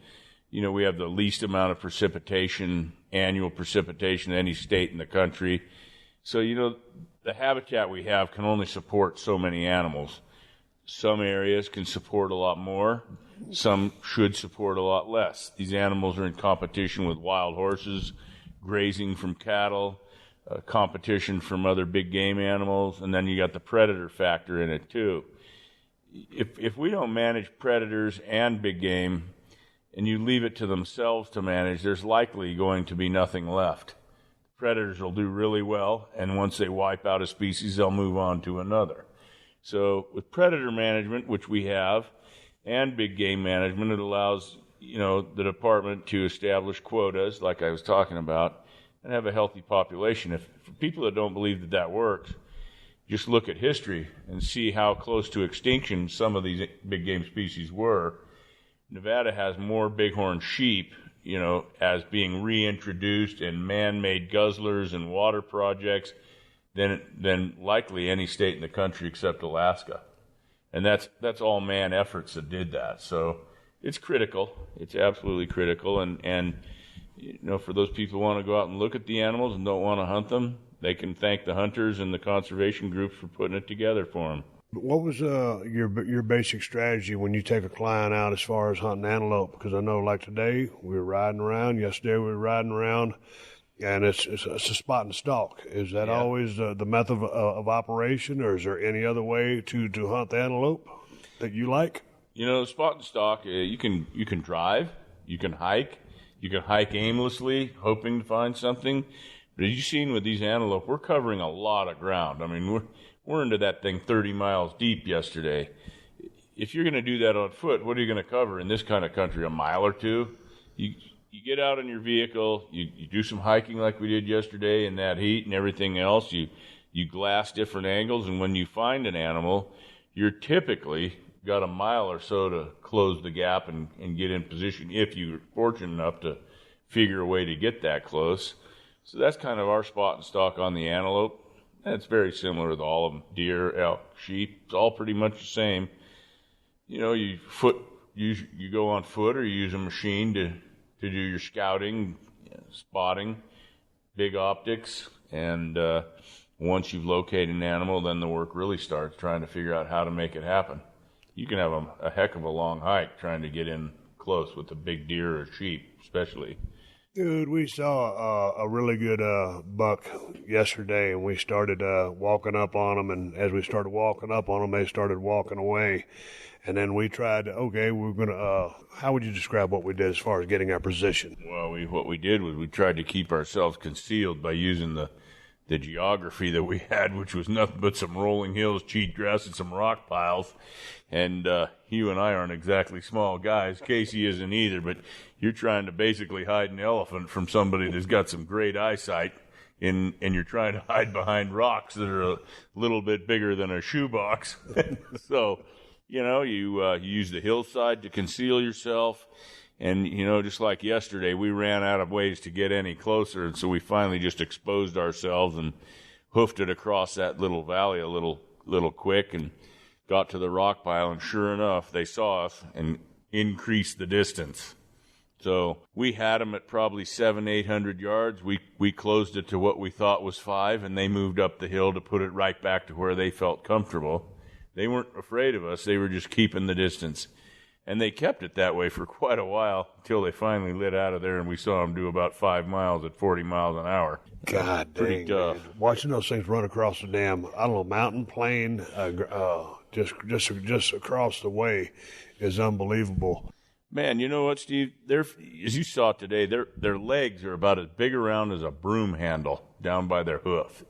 we have the least amount of precipitation, annual precipitation in any state in the country. So, the habitat we have can only support so many animals. Some areas can support a lot more. Some should support a lot less. These animals are in competition with wild horses, grazing from cattle, competition from other big game animals, and then you got the predator factor in it too. If we don't manage predators and big game, and you leave it to themselves to manage, there's likely going to be nothing left. Predators will do really well, and once they wipe out a species, they'll move on to another. So with predator management, which we have, and big game management, it allows the department to establish quotas, like I was talking about, and have a healthy population. For people that don't believe that works, just look at history and see how close to extinction some of these big game species were. Nevada has more bighorn sheep, as being reintroduced in man-made guzzlers and water projects than likely any state in the country except Alaska. And that's all man efforts that did that. So it's critical. It's absolutely critical. And for those people who want to go out and look at the animals and don't want to hunt them, they can thank the hunters and the conservation groups for putting it together for them. What was your basic strategy when you take a client out as far as hunting antelope? Because I know, like today, we were riding around. Yesterday, we were riding around, and it's a spot and stalk. Is that always the method of operation, or is there any other way to hunt the antelope that you like? Spot and stalk. You can drive, you can hike aimlessly, hoping to find something. But as you've seen with these antelope, we're covering a lot of ground. I mean, we're into that thing 30 miles deep yesterday. If you're going to do that on foot, what are you going to cover in this kind of country? A mile or two? You get out in your vehicle, you do some hiking like we did yesterday in that heat and everything else. You glass different angles, and when you find an animal, you're typically got a mile or so to close the gap and get in position if you're fortunate enough to figure a way to get that close. So that's kind of our spot and stalk on the antelope. And it's very similar with all of them. Deer, elk, sheep, it's all pretty much the same. You go on foot or you use a machine to do your scouting, spotting, big optics, and once you've located an animal, then the work really starts trying to figure out how to make it happen. You can have a heck of a long hike trying to get in close with a big deer or sheep, especially. Dude, we saw a really good buck yesterday, and we started walking up on them, and as we started walking up on them, they started walking away. And then we tried, we're going to, how would you describe what we did as far as getting our position? Well, what we did was we tried to keep ourselves concealed by using the geography that we had, which was nothing but some rolling hills, cheat grass, and some rock piles. And you and I aren't exactly small guys. Casey isn't either, but you're trying to basically hide an elephant from somebody that's got some great eyesight, and you're trying to hide behind rocks that are a little bit bigger than a shoebox. So, you use the hillside to conceal yourself. And, just like yesterday, we ran out of ways to get any closer, and so we finally just exposed ourselves and hoofed it across that little valley a little quick and got to the rock pile, and sure enough, they saw us and increased the distance. So we had them at probably 700-800 yards. We closed it to what we thought was 5, and they moved up the hill to put it right back to where they felt comfortable. They weren't afraid of us. They were just keeping the distance. And they kept it that way for quite a while until they finally lit out of there, and we saw them do about 5 miles at 40 miles an hour. God pretty dang, tough. Man. Watching those things run across the damn, mountain, plain, just across the way is unbelievable. Man, you know what, Steve? As you saw today, their legs are about as big around as a broom handle down by their hoof.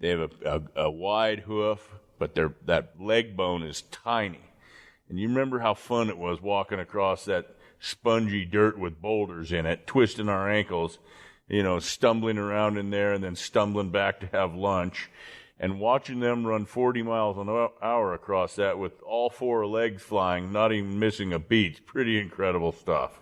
They have a wide hoof, but that leg bone is tiny. And you remember how fun it was walking across that spongy dirt with boulders in it, twisting our ankles, stumbling around in there and then stumbling back to have lunch, and watching them run 40 miles an hour across that with all 4 legs flying, not even missing a beat. Pretty incredible stuff.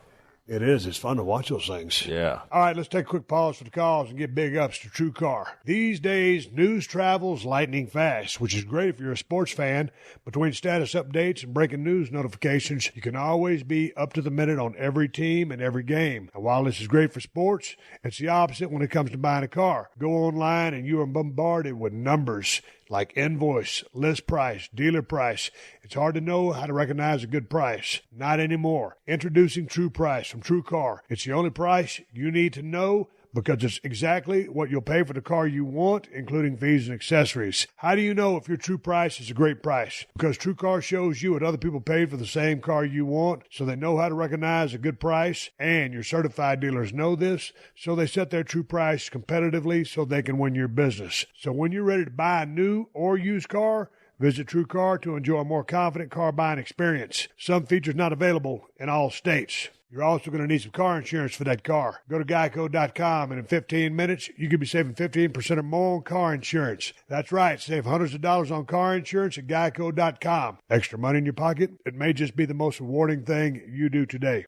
It is. It's fun to watch those things. Yeah. All right, let's take a quick pause for the calls and get big ups to TrueCar. These days, news travels lightning fast, which is great if you're a sports fan. Between status updates and breaking news notifications, you can always be up to the minute on every team and every game. And while this is great for sports, it's the opposite when it comes to buying a car. Go online and you are bombarded with numbers like invoice, list price, dealer price. It's hard to know how to recognize a good price. Not anymore. Introducing True Price from TrueCar. It's the only price you need to know because it's exactly what you'll pay for the car you want, including fees and accessories. How do you know if your true price is a great price? Because TrueCar shows you what other people paid for the same car you want, so they know how to recognize a good price, and your certified dealers know this, so they set their true price competitively so they can win your business. So when you're ready to buy a new or used car, visit TrueCar to enjoy a more confident car buying experience. Some features not available in all states. You're also going to need some car insurance for that car. Go to geico.com, and in 15 minutes, you could be saving 15% or more on car insurance. That's right. Save hundreds of dollars on car insurance at geico.com. Extra money in your pocket? It may just be the most rewarding thing you do today.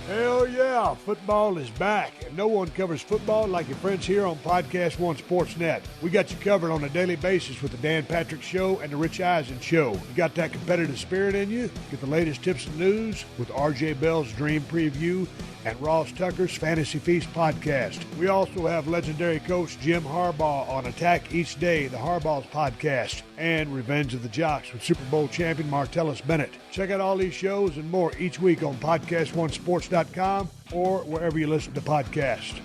Hell yeah, football is back, and no one covers football like your friends here on PodcastOne Sportsnet. We got you covered on a daily basis with the Dan Patrick Show and the Rich Eisen Show. You got that competitive spirit in you? Get the latest tips and news with RJ Bell's Dream Preview and Ross Tucker's Fantasy Feast podcast. We also have legendary coach Jim Harbaugh on Attack Each Day, the Harbaugh's podcast, and Revenge of the Jocks with Super Bowl champion Martellus Bennett. Check out all these shows and more each week on PodcastOneSports.com or wherever you listen to podcasts.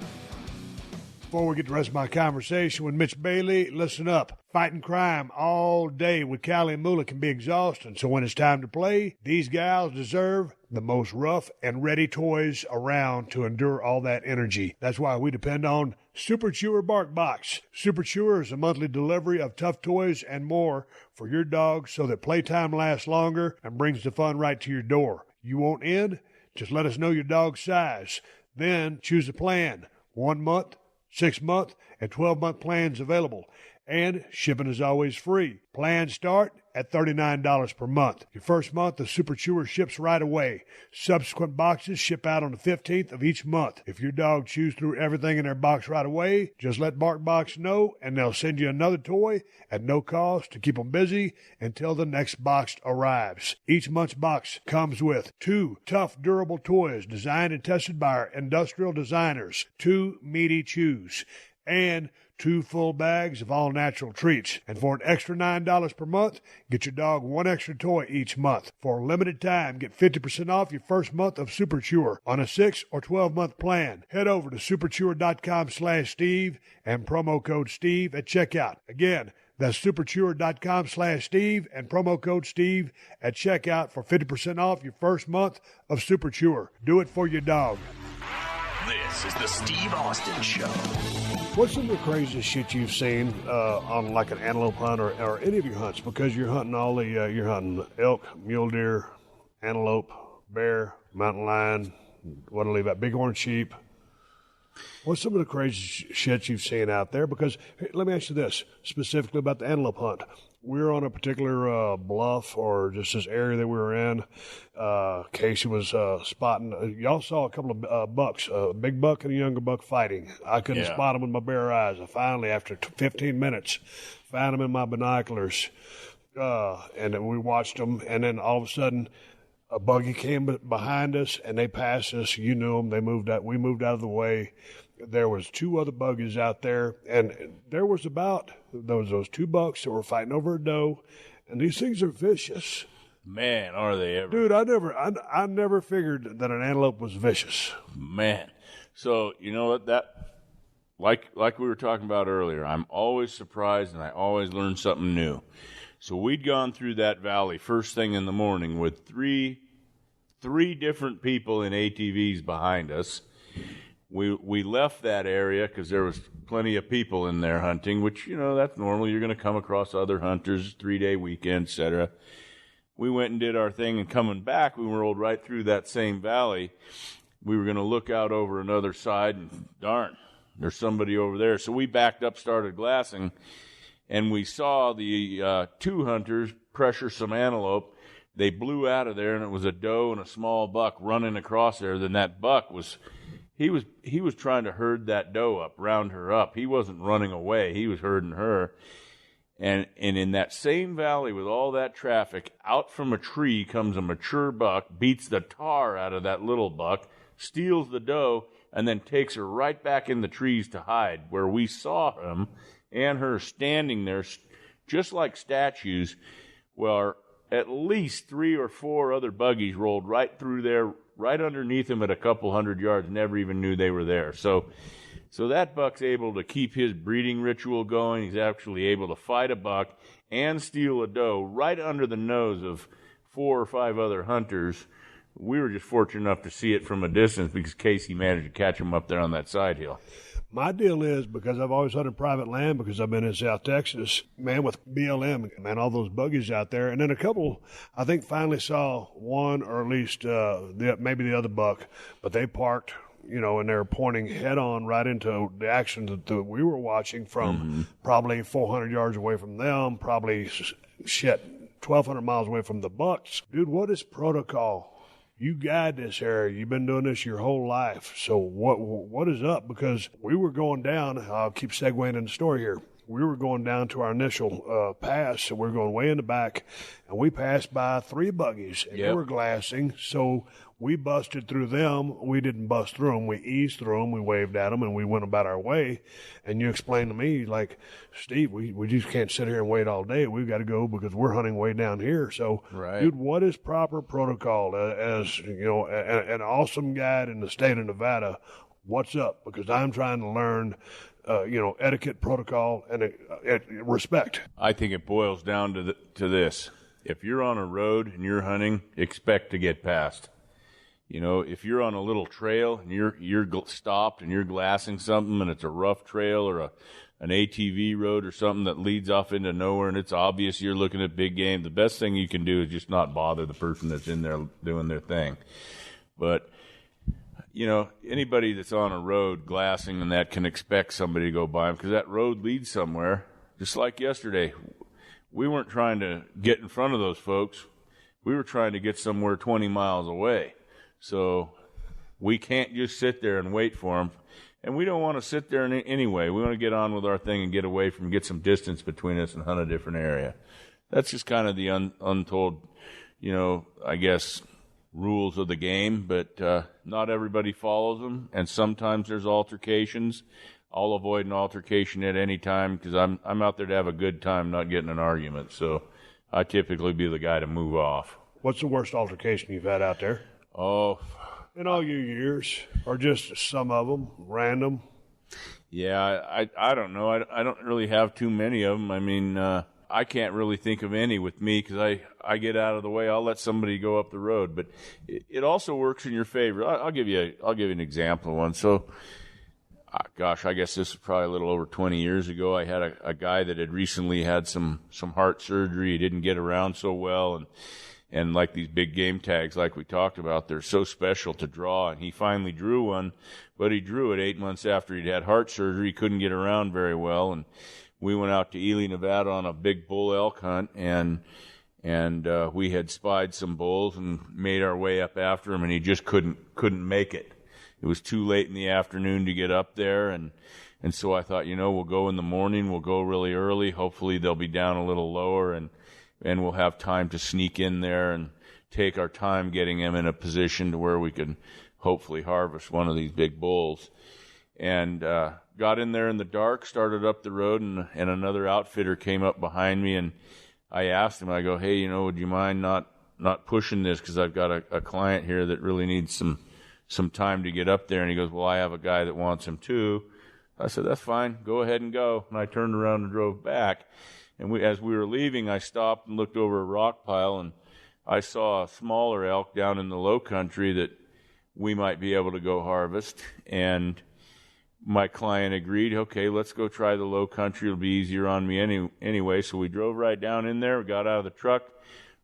Before we get the rest of my conversation with Mitch Bailey, listen up. Fighting crime all day with Callie and Moolah can be exhausting, so when it's time to play, these gals deserve the most rough and ready toys around to endure all that energy. That's why we depend on Super Chewer Bark Box. Super Chewer is a monthly delivery of tough toys and more for your dog so that playtime lasts longer and brings the fun right to your door. You won't end? Just let us know your dog's size. Then choose a plan. 1 month, 6 month, and 12-month plans available. And shipping is always free. Plans start at $39 per month. Your first month of Super Chewer ships right away. Subsequent boxes ship out on the 15th of each month. If your dog chews through everything in their box right away, just let BarkBox know, and they'll send you another toy at no cost to keep them busy until the next box arrives. Each month's box comes with 2 tough, durable toys designed and tested by our industrial designers, 2 meaty chews, and 2 full bags of all-natural treats. And for an extra $9 per month, get your dog 1 extra toy each month. For a limited time, get 50% off your first month of Super Chewer on a 6 or 12-month plan. Head over to superchewer.com/Steve and promo code Steve at checkout. Again, that's superchewer.com/Steve and promo code Steve at checkout for 50% off your first month of Super Chewer. Do it for your dog. This is the Steve Austin Show. What's some of the craziest shit you've seen on like an antelope hunt or any of your hunts? Because you're hunting you're hunting elk, mule deer, antelope, bear, mountain lion, what do I leave out? Bighorn sheep. What's some of the crazy shit you've seen out there? Because hey, let me ask you this, specifically about the antelope hunt. We were on a particular bluff or just this area that we were in. Casey was spotting. Y'all saw a couple of bucks, a big buck and a younger buck fighting. I couldn't spot them with my bare eyes. I finally, after 15 minutes, found them in my binoculars. And then we watched them, and then all of a sudden, a buggy came behind us, and they passed us. You knew them. They moved out. We moved out of the way. There was 2 other buggies out there, and there was those 2 bucks that were fighting over a doe, and these things are vicious. Man, are they ever. Dude, I never figured that an antelope was vicious. Man. So, you know what, that, like we were talking about earlier, I'm always surprised and I always learn something new. So we'd gone through that valley first thing in the morning with three different people in ATVs behind us. We left that area because there was plenty of people in there hunting, which, you know, that's normal. You're going to come across other hunters, 3-day weekend, etc. We went and did our thing, and coming back, we rolled right through that same valley. We were going to look out over another side, and darn, there's somebody over there. So we backed up, started glassing, and we saw the 2 hunters pressure some antelope. They blew out of there, and it was a doe and a small buck running across there. Then that buck was... He was trying to herd that doe up, round her up. He wasn't running away. He was herding her. And in that same valley with all that traffic, out from a tree comes a mature buck, beats the tar out of that little buck, steals the doe, and then takes her right back in the trees to hide, where we saw him and her standing there just like statues, where at least 3 or 4 other buggies rolled right through there, right underneath him at a couple hundred yards, never even knew they were there. So that buck's able to keep his breeding ritual going. He's actually able to fight a buck and steal a doe right under the nose of 4 or 5 other hunters. We were just fortunate enough to see it from a distance because Casey managed to catch him up there on that side hill. My deal is, because I've always hunted private land, because I've been in South Texas, man, with BLM, man, all those buggies out there. And then a couple, I think, finally saw one, or at least maybe the other buck, but they parked, you know, and they're pointing head on right into the action that we were watching from probably 400 yards away from them, probably, 1,200 miles away from the bucks. Dude, what is protocol? You guide this area. You've been doing this your whole life. So what is up? Because we were going down. I'll keep segueing in the story here. We were going down to our initial pass, so we're going way in the back, and we passed by 3 buggies, and they were glassing. So we busted through them. We didn't bust through them. We eased through them. We waved at them, and we went about our way. And you explained to me, like, Steve, we just can't sit here and wait all day. We've got to go because we're hunting way down here. So, dude, what is proper protocol? As you know, an awesome guide in the state of Nevada, what's up? Because I'm trying to learn, etiquette, protocol, and respect. I think it boils down to this. If you're on a road and you're hunting, expect to get passed. You know, if you're on a little trail and you're stopped and you're glassing something and it's a rough trail or an ATV road or something that leads off into nowhere and it's obvious you're looking at big game, the best thing you can do is just not bother the person that's in there doing their thing. But, you know, anybody that's on a road glassing and that can expect somebody to go by them because that road leads somewhere. Just like yesterday, we weren't trying to get in front of those folks. We were trying to get somewhere 20 miles away. So we can't just sit there and wait for them. And we don't want to sit there anyway. We want to get on with our thing and get away from, get some distance between us and hunt a different area. That's just kind of the untold, I guess, rules of the game. But not everybody follows them. And sometimes there's altercations. I'll avoid an altercation at any time because I'm out there to have a good time, not getting an argument. So I typically be the guy to move off. What's the worst altercation you've had out there? Oh, in all your years, or just some of them, random? Yeah, I don't know. I don't really have too many of them. I mean, I can't really think of any with me because I get out of the way. I'll let somebody go up the road, but it also works in your favor. I'll give you an example of one. So, gosh, I guess this is probably a little over 20 years ago. I had a guy that had recently had some heart surgery. He didn't get around so well, and like these big game tags like we talked about, they're so special to draw, and he finally drew one, but he drew it 8 months after he'd had heart surgery. He couldn't get around very well, and we went out to Ely, Nevada on a big bull elk hunt, and we had spied some bulls and made our way up after him, and he just couldn't make it. It was too late in the afternoon to get up there, and so I thought, we'll go in the morning, we'll go really early, hopefully they'll be down a little lower, and we'll have time to sneak in there and take our time getting him in a position to where we could hopefully harvest one of these big bulls. And got in there in the dark, started up the road, and another outfitter came up behind me, and I asked him, I go, hey, would you mind not pushing this because I've got a client here that really needs some time to get up there. And he goes, well, I have a guy that wants him too. I said, that's fine. Go ahead and go. And I turned around and drove back. And as we were leaving, I stopped and looked over a rock pile, and I saw a smaller elk down in the low country that we might be able to go harvest. And my client agreed, okay, let's go try the low country. It'll be easier on me anyway. So we drove right down in there, got out of the truck,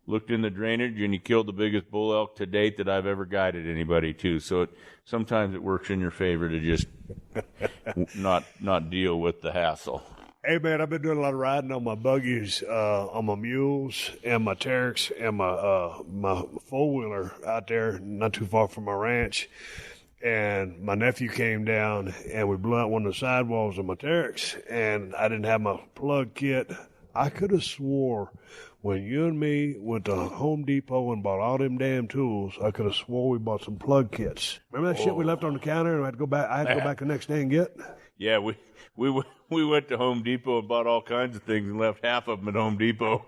looked in the drainage, and he killed the biggest bull elk to date that I've ever guided anybody to. So sometimes it works in your favor to just not deal with the hassle. Hey, man, I've been doing a lot of riding on my buggies, on my mules, and my Terex, and my four-wheeler out there not too far from my ranch. And my nephew came down, and we blew out one of the sidewalls of my Terex, and I didn't have my plug kit. I could have swore when you and me went to Home Depot and bought all them damn tools, I could have swore we bought some plug kits. Remember that shit we left on the counter and I had to go back the next day and get? Yeah, we went to Home Depot and bought all kinds of things and left half of them at Home Depot.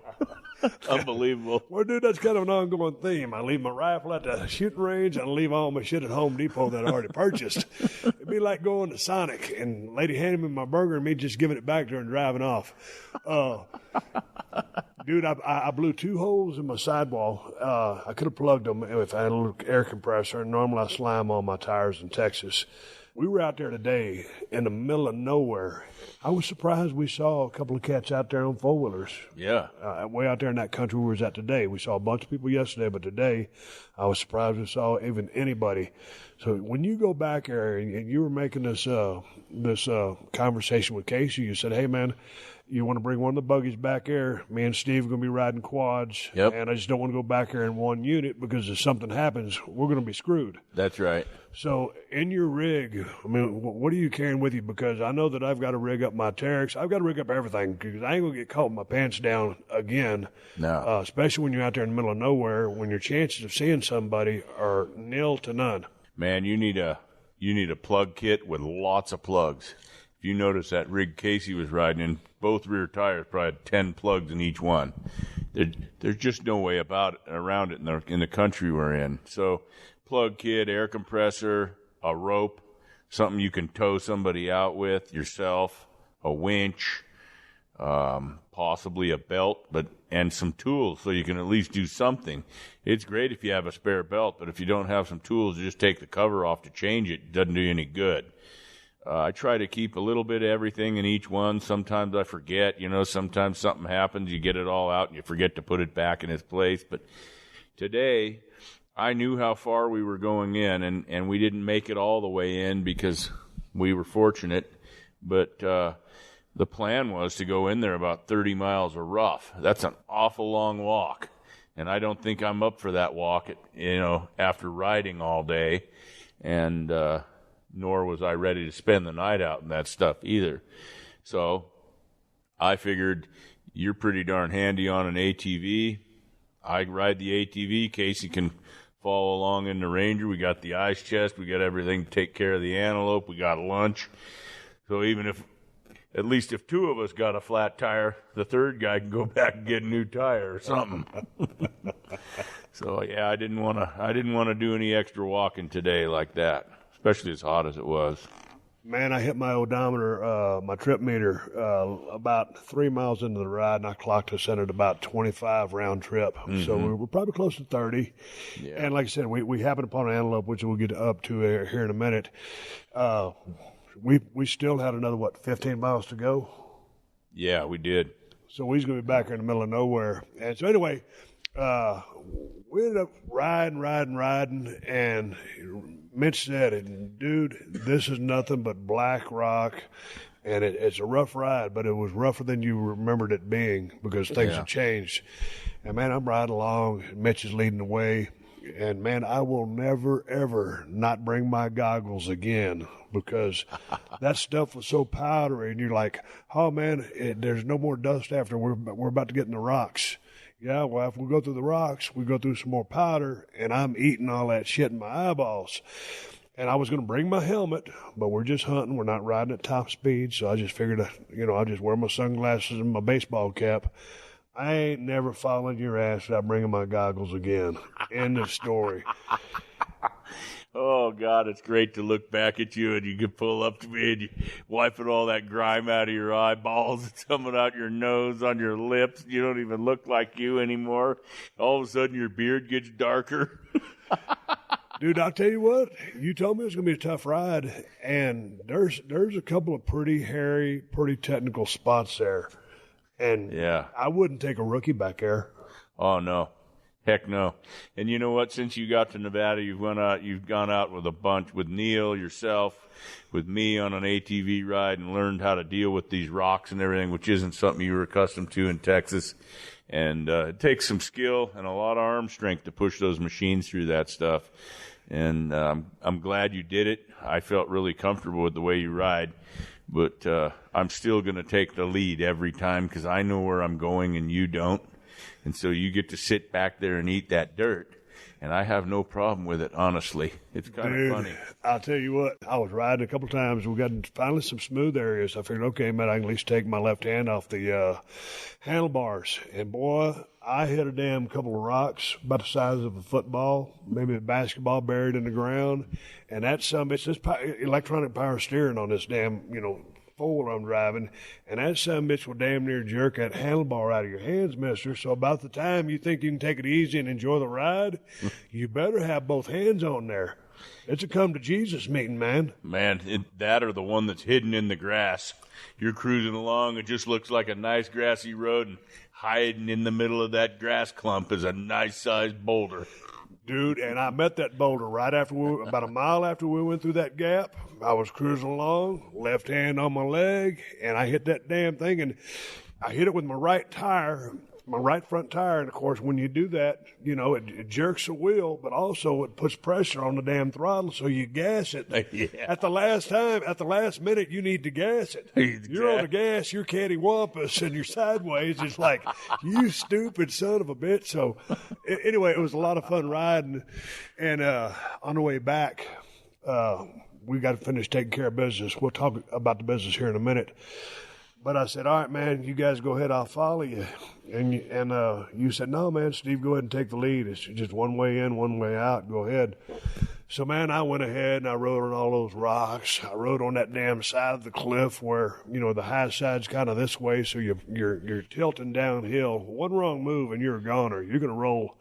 Unbelievable. Well, dude, that's kind of an ongoing theme. I leave my rifle at the shooting range, and I leave all my shit at Home Depot that I already purchased. It'd be like going to Sonic and lady handing me my burger and me just giving it back to her and driving off. Dude, I blew 2 holes in my sidewall. I could have plugged them if I had a little air compressor. Normally I slam on my tires in Texas. We were out there today in the middle of nowhere. I was surprised we saw a couple of cats out there on four-wheelers. Yeah. Way out there in that country we was at today. We saw a bunch of people yesterday, but today I was surprised we saw even anybody. So when you go back there and you were making this conversation with Casey, you said, hey, man, you want to bring one of the buggies back there? Me and Steve are going to be riding quads. Yep. And I just don't want to go back there in one unit because if something happens, we're going to be screwed. That's right. So in your rig, I mean, what are you carrying with you? Because I know that I've got to rig up my Terex. I've got to rig up everything because I ain't going to get caught with my pants down again. No. Especially when you're out there in the middle of nowhere, when your chances of seeing somebody are nil to none. Man, you need a plug kit with lots of plugs. If you notice that rig Casey was riding in, both rear tires probably had 10 plugs in each one. There's just no way around it in the country we're in. So plug kit, air compressor, a rope, something you can tow somebody out with yourself, a winch, possibly a belt, and some tools so you can at least do something. It's great if you have a spare belt, but if you don't have some tools, just take the cover off to change it. It doesn't do you any good. I try to keep a little bit of everything in each one. Sometimes I forget, sometimes something happens, you get it all out and you forget to put it back in its place. But today, I knew how far we were going in, and we didn't make it all the way in because we were fortunate. But the plan was to go in there about 30 miles of rough. That's an awful long walk, and I don't think I'm up for that walk, after riding all day. And nor was I ready to spend the night out in that stuff either. So I figured you're pretty darn handy on an ATV. I ride the ATV. Casey can follow along in the Ranger. We got the ice chest. We got everything to take care of the antelope. We got lunch. So even if, at least if two of us got a flat tire, the third guy can go back and get a new tire or something. So yeah, I didn't want to do any extra walking today like that, especially as hot as it was. Man, I hit my odometer, my trip meter, about 3 miles into the ride, and I clocked us in at about 25 round trip. Mm-hmm. So we were probably close to 30. Yeah. And like I said, we happened upon Antelope, which we'll get up to here in a minute. We still had another, 15 miles to go? Yeah, we did. So we was going to be back here in the middle of nowhere. And so anyway, we ended up riding, and Mitch said, dude, this is nothing but black rock, and it's a rough ride, but it was rougher than you remembered it being because things have changed. And, man, I'm riding along, and Mitch is leading the way, and, man, I will never, ever not bring my goggles again because that stuff was so powdery, and you're like, oh, man, there's no more dust after. We're about to get in the rocks. Yeah, well, if we go through the rocks, we go through some more powder, and I'm eating all that shit in my eyeballs. And I was going to bring my helmet, but we're just hunting. We're not riding at top speed, so I just figured, I'll just wear my sunglasses and my baseball cap. I ain't never following your ass without bringing my goggles again. End of story. Oh, God, it's great to look back at you and you can pull up to me and you wiping all that grime out of your eyeballs. It's coming out your nose, on your lips. You don't even look like you anymore. All of a sudden, your beard gets darker. Dude, I'll tell you what. You told me it was going to be a tough ride, and there's a couple of pretty hairy, pretty technical spots there. And I wouldn't take a rookie back there. Oh, no. Heck no. And you know what? Since you got to Nevada, you've gone out with a bunch, with Neil, yourself, with me on an ATV ride, and learned how to deal with these rocks and everything, which isn't something you were accustomed to in Texas. And it takes some skill and a lot of arm strength to push those machines through that stuff. And I'm glad you did it. I felt really comfortable with the way you ride. But I'm still going to take the lead every time because I know where I'm going and you don't. And so you get to sit back there and eat that dirt. And I have no problem with it, honestly. It's kind of funny. I'll tell you what, I was riding a couple times. We got finally some smooth areas. I figured, okay, man, I can at least take my left hand off the handlebars. And, boy, I hit a damn couple of rocks about the size of a football, maybe a basketball buried in the ground. And that's it's just electronic power steering on this damn, four-wheeler I'm driving, and that sumbitch will damn near jerk that handlebar out of your hands, mister. So about the time you think you can take it easy and enjoy the ride, you better have both hands on there. It's a come-to-Jesus meeting, man. Man, that or the one that's hidden in the grass. You're cruising along, it just looks like a nice grassy road, and hiding in the middle of that grass clump is a nice-sized boulder. Dude, and I met that boulder right after about a mile after we went through that gap. I was cruising along, left hand on my leg, and I hit that damn thing, and I hit it with my right tire, my right front tire. And, of course, when you do that, it jerks the wheel, but also it puts pressure on the damn throttle, so you gas it. Yeah. At the last minute, you need to gas it. Exactly. You're on the gas, you're cattywampus, and you're sideways. It's like, you stupid son of a bitch. So, anyway, it was a lot of fun riding. And on the way back, we got to finish taking care of business. We'll talk about the business here in a minute. But I said, all right, man, you guys go ahead. I'll follow you. And you said, no, man, Steve, go ahead and take the lead. It's just one way in, one way out. Go ahead. So, man, I went ahead and I rode on all those rocks. I rode on that damn side of the cliff where, the high side's kind of this way, so you're tilting downhill. One wrong move and you're a goner. You're going to roll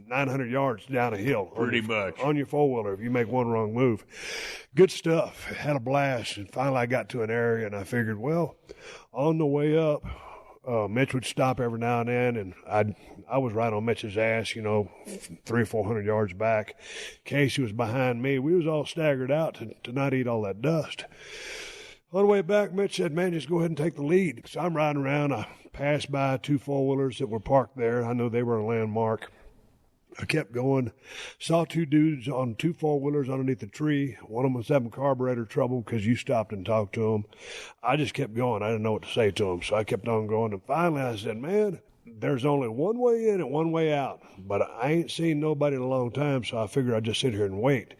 900 yards down a hill. Pretty much. On your four-wheeler if you make one wrong move. Good stuff. Had a blast. And finally I got to an area and I figured, well, on the way up, Mitch would stop every now and then, and I was right on Mitch's ass, 300 or 400 yards back. Casey was behind me. We was all staggered out to not eat all that dust. On the way back, Mitch said, man, just go ahead and take the lead. So I'm riding around. I passed by two four-wheelers that were parked there. I know they were a landmark. I kept going, saw two dudes on two four-wheelers underneath the tree. One of them was having carburetor trouble because you stopped and talked to him. I just kept going. I didn't know what to say to him, so I kept on going. And finally I said, man, there's only one way in and one way out, but I ain't seen nobody in a long time, so I figured I'd just sit here and wait.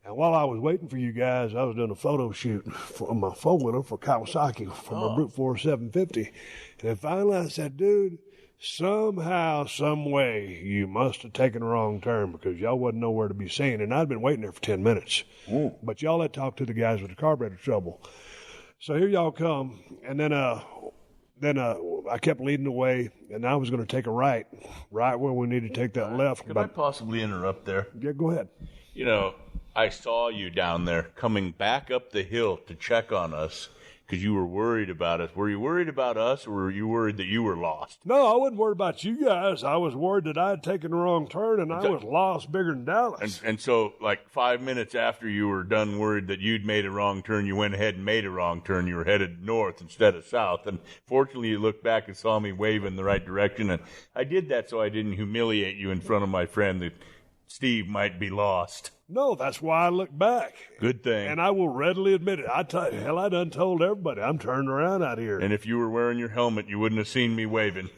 And while I was waiting for you guys, I was doing a photo shoot for my four-wheeler for Kawasaki for my Brute Force 750. And then finally I said, dude, somehow, some way, you must have taken a wrong turn because y'all wasn't nowhere to be seen. And I'd been waiting there for 10 minutes. But y'all had talked to the guys with the carburetor trouble. So here y'all come, and then I kept leading the way, and I was going to take a right where we need to take that left. Could I possibly interrupt there? Yeah, go ahead. You know, I saw you down there coming back up the hill to check on us because you were worried about us. Were you worried about us, or were you worried that you were lost? No, I wasn't worried about you guys. I was worried that I had taken the wrong turn, and I was lost bigger than Dallas. And so, like 5 minutes after you were done worried that you'd made a wrong turn, you went ahead and made a wrong turn. You were headed north instead of south. And fortunately, you looked back and saw me wave in the right direction. And I did that so I didn't humiliate you in front of my friend that Steve might be lost. No, that's why I looked back. Good thing. And I will readily admit it. I done told everybody I'm turned around out here. And if you were wearing your helmet, you wouldn't have seen me waving.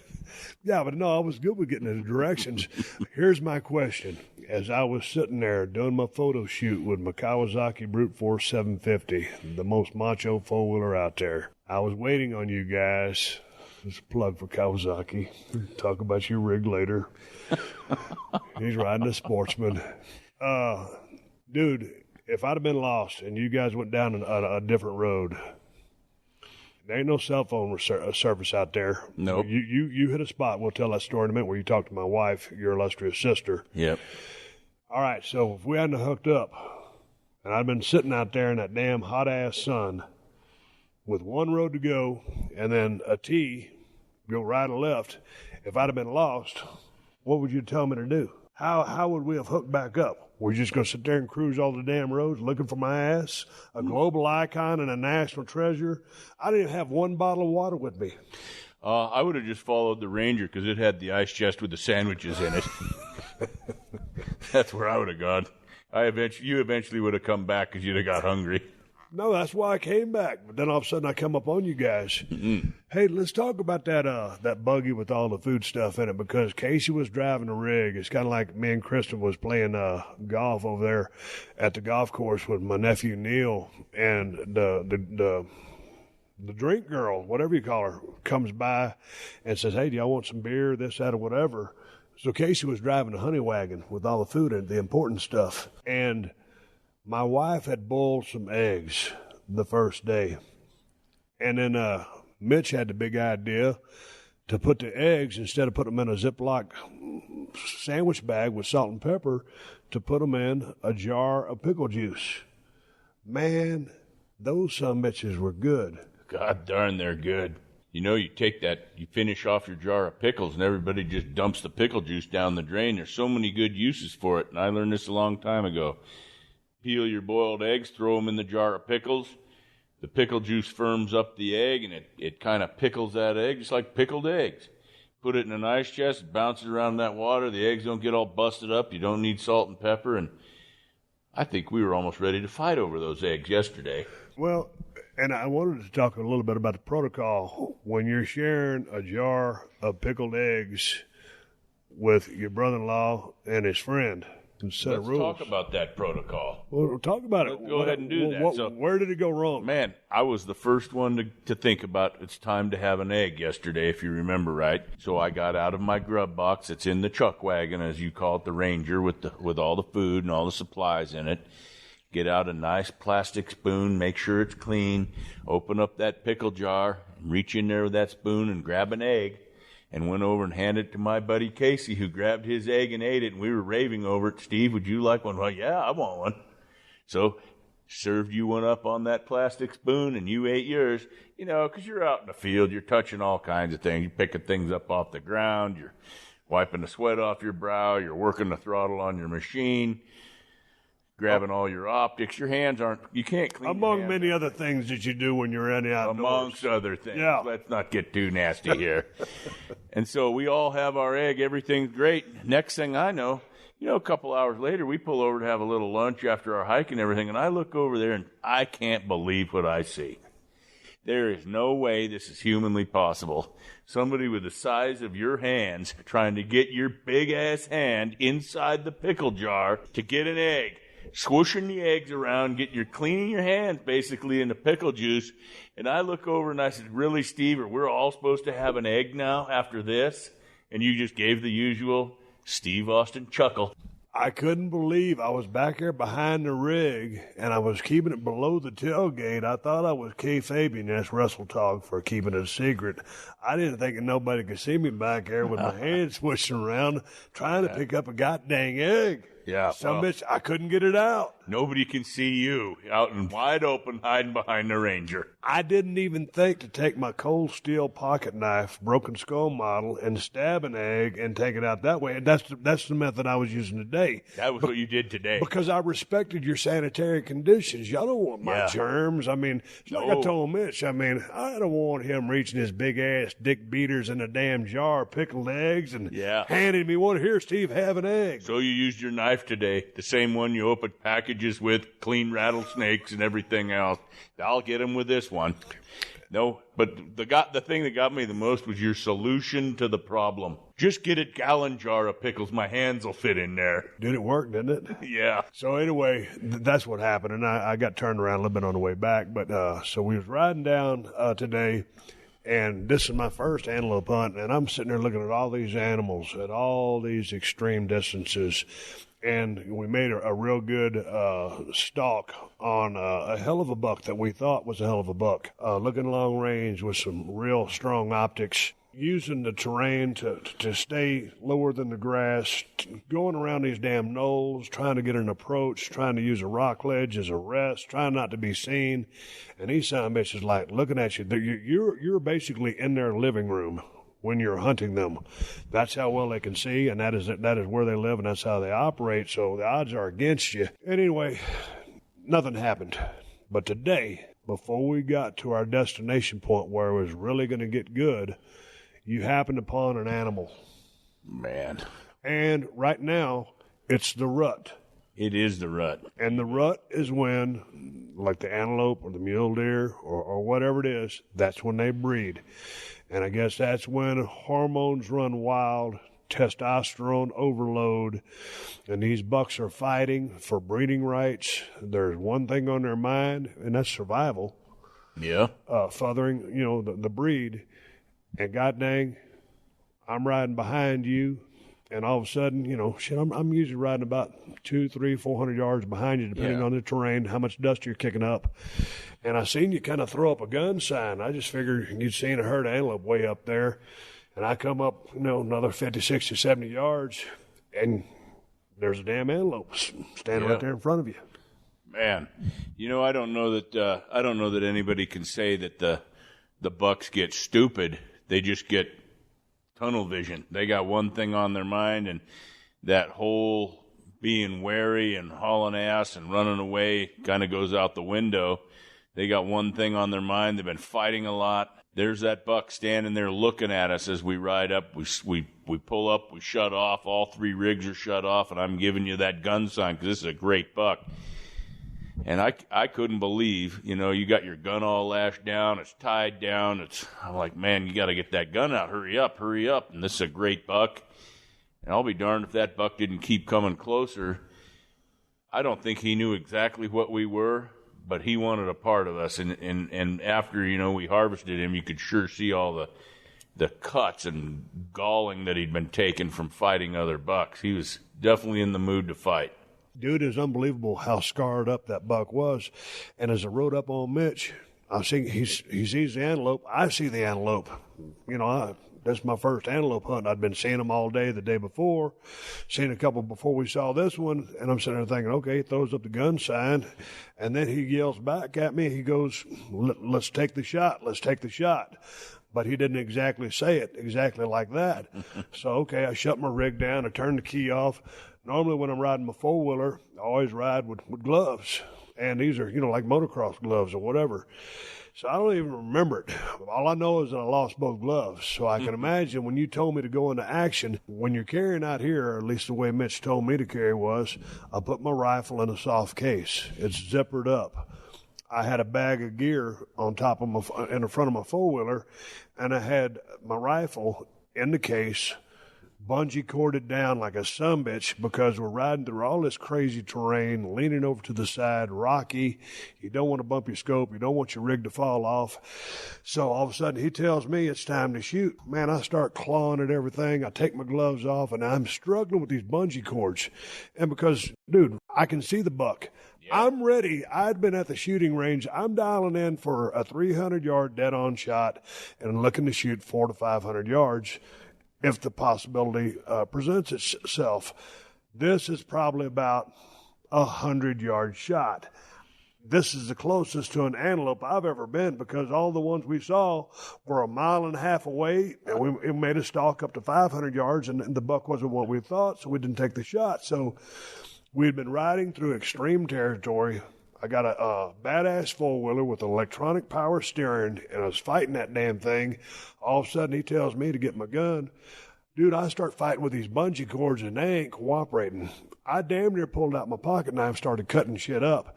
Yeah, but no, I was good with getting in the directions. Here's my question. As I was sitting there doing my photo shoot with my Kawasaki Brute Force 750, the most macho four-wheeler out there, I was waiting on you guys. It's a plug for Kawasaki. Talk about your rig later. He's riding a Sportsman. Dude, if I'd have been lost and you guys went down a different road, there ain't no cell phone service out there. Nope. You hit a spot. We'll tell that story in a minute where you talked to my wife, your illustrious sister. Yep. All right, so if we hadn't hooked up and I'd been sitting out there in that damn hot-ass sun with one road to go and then a T, go right or left, if I'd have been lost, what would you tell me to do? How would we have hooked back up? We're just going to sit there and cruise all the damn roads looking for my ass, a global icon and a national treasure. I didn't even have one bottle of water with me. I would have just followed the Ranger because it had the ice chest with the sandwiches in it. That's where I would have gone. You eventually would have come back because you'd have got hungry. No, that's why I came back. But then all of a sudden I come up on you guys. Mm-hmm. Hey, let's talk about that buggy with all the food stuff in it because Casey was driving a rig. It's kind of like me and Kristen was playing golf over there at the golf course with my nephew Neil, and the drink girl, whatever you call her, comes by and says, hey, do y'all want some beer, this, that, or whatever? So Casey was driving a honey wagon with all the food in it, the important stuff. And my wife had boiled some eggs the first day. And then Mitch had the big idea to put the eggs, instead of putting them in a Ziploc sandwich bag with salt and pepper, to put them in a jar of pickle juice. Man, those sumbitches were good. God darn, they're good. You know, you take that, you finish off your jar of pickles, and everybody just dumps the pickle juice down the drain. There's so many good uses for it, and I learned this a long time ago. Peel your boiled eggs, throw them in the jar of pickles. The pickle juice firms up the egg, and it kind of pickles that egg, just like pickled eggs. Put it in an ice chest, bounce it around in that water. The eggs don't get all busted up. You don't need salt and pepper. And I think we were almost ready to fight over those eggs yesterday. Well, and I wanted to talk a little bit about the protocol. When you're sharing a jar of pickled eggs with your brother-in-law and his friend, Let's talk about that protocol. Well, talk about it. Go ahead and do that. So, where did it go wrong? Man, I was the first one to think about it's time to have an egg yesterday, if you remember right. So I got out of my grub box. It's in the chuck wagon, as you call it, the Ranger, with all the food and all the supplies in it. Get out a nice plastic spoon, make sure it's clean, open up that pickle jar, reach in there with that spoon and grab an egg. And went over and handed it to my buddy Casey, who grabbed his egg and ate it, and we were raving over it. Steve, would you like one? Well, yeah, I want one. So served you one up on that plastic spoon, and you ate yours. You know, because you're out in the field, you're touching all kinds of things. You're picking things up off the ground. You're wiping the sweat off your brow. You're working the throttle on your machine. Grabbing all your optics. Your hands you can't clean among many other things that you do when you're in the outdoors. Amongst other things. Yeah. Let's not get too nasty here. And so we all have our egg. Everything's great. Next thing I know, a couple hours later, we pull over to have a little lunch after our hike and everything, and I look over there, and I can't believe what I see. There is no way this is humanly possible. Somebody with the size of your hands trying to get your big-ass hand inside the pickle jar to get an egg. Swooshing the eggs around, cleaning your hands basically in the pickle juice. And I look over and I said, really, Steve, are we all supposed to have an egg now after this? And you just gave the usual Steve Austin chuckle. I couldn't believe I was back there behind the rig, and I was keeping it below the tailgate. I thought I was kayfabing, that's Russell talk for keeping it a secret. I didn't think nobody could see me back there with my hands swishing around trying to pick up a goddamn egg. Yeah. Bitch, I couldn't get it out. Nobody can see you out in wide open hiding behind the Ranger. I didn't even think to take my cold steel pocket knife, broken skull model, and stab an egg and take it out that way. And that's the method I was using today. That was what you did today. Because I respected your sanitary conditions. Y'all don't want my germs. I mean, like I told Mitch, I don't want him reaching his big-ass dick beaters in a damn jar, pickled eggs, and handing me one. Here, Steve, have an egg. So you used your knife today, the same one you opened packages with, clean rattlesnakes and everything else. I'll get him with this one. No, but the thing that got me the most was your solution to the problem. Just get a gallon jar of pickles. My hands will fit in there. Did it work, didn't it? Yeah. So anyway, that's what happened, and I got turned around a little bit on the way back. But so we was riding down today, and this is my first antelope hunt, and I'm sitting there looking at all these animals at all these extreme distances. And we made a real good stalk on a hell of a buck that we thought was a hell of a buck. Looking long range with some real strong optics. Using the terrain to stay lower than the grass. Going around these damn knolls, trying to get an approach, trying to use a rock ledge as a rest, trying not to be seen. And these son of bitches like looking at you. You're basically in their living room when you're hunting them. That's how well they can see, and that is where they live, and that's how they operate, so the odds are against you. Anyway, nothing happened. But today, before we got to our destination point where it was really going to get good, you happened upon an animal. Man. And right now, it's the rut. It is the rut. And the rut is when, like the antelope or the mule deer or whatever it is, that's when they breed. And I guess that's when hormones run wild, testosterone overload, and these bucks are fighting for breeding rights. There's one thing on their mind, and that's survival. Yeah. Furthering, the breed. And god dang, I'm riding behind you, and all of a sudden, I'm usually riding about 200, 300, 400 yards behind you, depending on the terrain, how much dust you're kicking up. And I seen you kind of throw up a gun sign. I just figured you'd seen a herd of antelope way up there. And I come up, another 50, 60, 70 yards, and there's a damn antelope standing right there in front of you. Man, I don't know that anybody can say that the bucks get stupid. They just get tunnel vision. They got one thing on their mind, and that whole being wary and hauling ass and running away kind of goes out the window. They got one thing on their mind. They've been fighting a lot. There's that buck standing there looking at us as we ride up. We pull up. We shut off. All three rigs are shut off, and I'm giving you that gun sign because this is a great buck. And I couldn't believe, you got your gun all lashed down. It's tied down. I'm like, man, you got to get that gun out. Hurry up. And this is a great buck. And I'll be darned if that buck didn't keep coming closer. I don't think he knew exactly what we were, but he wanted a part of us. And after, we harvested him, you could sure see all the cuts and galling that he'd been taking from fighting other bucks. He was definitely in the mood to fight. Dude, it's unbelievable how scarred up that buck was. And as I rode up on Mitch, I see he sees the antelope. I see the antelope. That's my first antelope hunt. I'd been seeing them all day the day before, seen a couple before we saw this one, and I'm sitting there thinking, okay, he throws up the gun sign, and then he yells back at me. He goes, let's take the shot. But he didn't exactly say it exactly like that. So, okay, I shut my rig down. I turned the key off. Normally when I'm riding my four-wheeler, I always ride with gloves. And these are, like motocross gloves or whatever. So I don't even remember it. All I know is that I lost both gloves. So I can imagine when you told me to go into action, when you're carrying out here, or at least the way Mitch told me to carry was, I put my rifle in a soft case. It's zippered up. I had a bag of gear on top of in the front of my four-wheeler, and I had my rifle in the case, bungee corded down like a sumbitch, because we're riding through all this crazy terrain, leaning over to the side, rocky. You don't want to bump your scope. You don't want your rig to fall off. So all of a sudden he tells me it's time to shoot. Man, I start clawing at everything. I take my gloves off, and I'm struggling with these bungee cords. And because, dude, I can see the buck. I'm ready. I'd been at the shooting range. I'm dialing in for a 300-yard dead-on shot and looking to shoot 400 to 500 yards if the possibility presents itself. This is probably about a 100-yard shot. This is the closest to an antelope I've ever been, because all the ones we saw were a mile and a half away, and it made a stalk up to 500 yards, and the buck wasn't what we thought, so we didn't take the shot. So we'd been riding through extreme territory. I got a badass four-wheeler with electronic power steering, and I was fighting that damn thing. All of a sudden, he tells me to get my gun. Dude, I start fighting with these bungee cords, and they ain't cooperating. I damn near pulled out my pocket knife and started cutting shit up.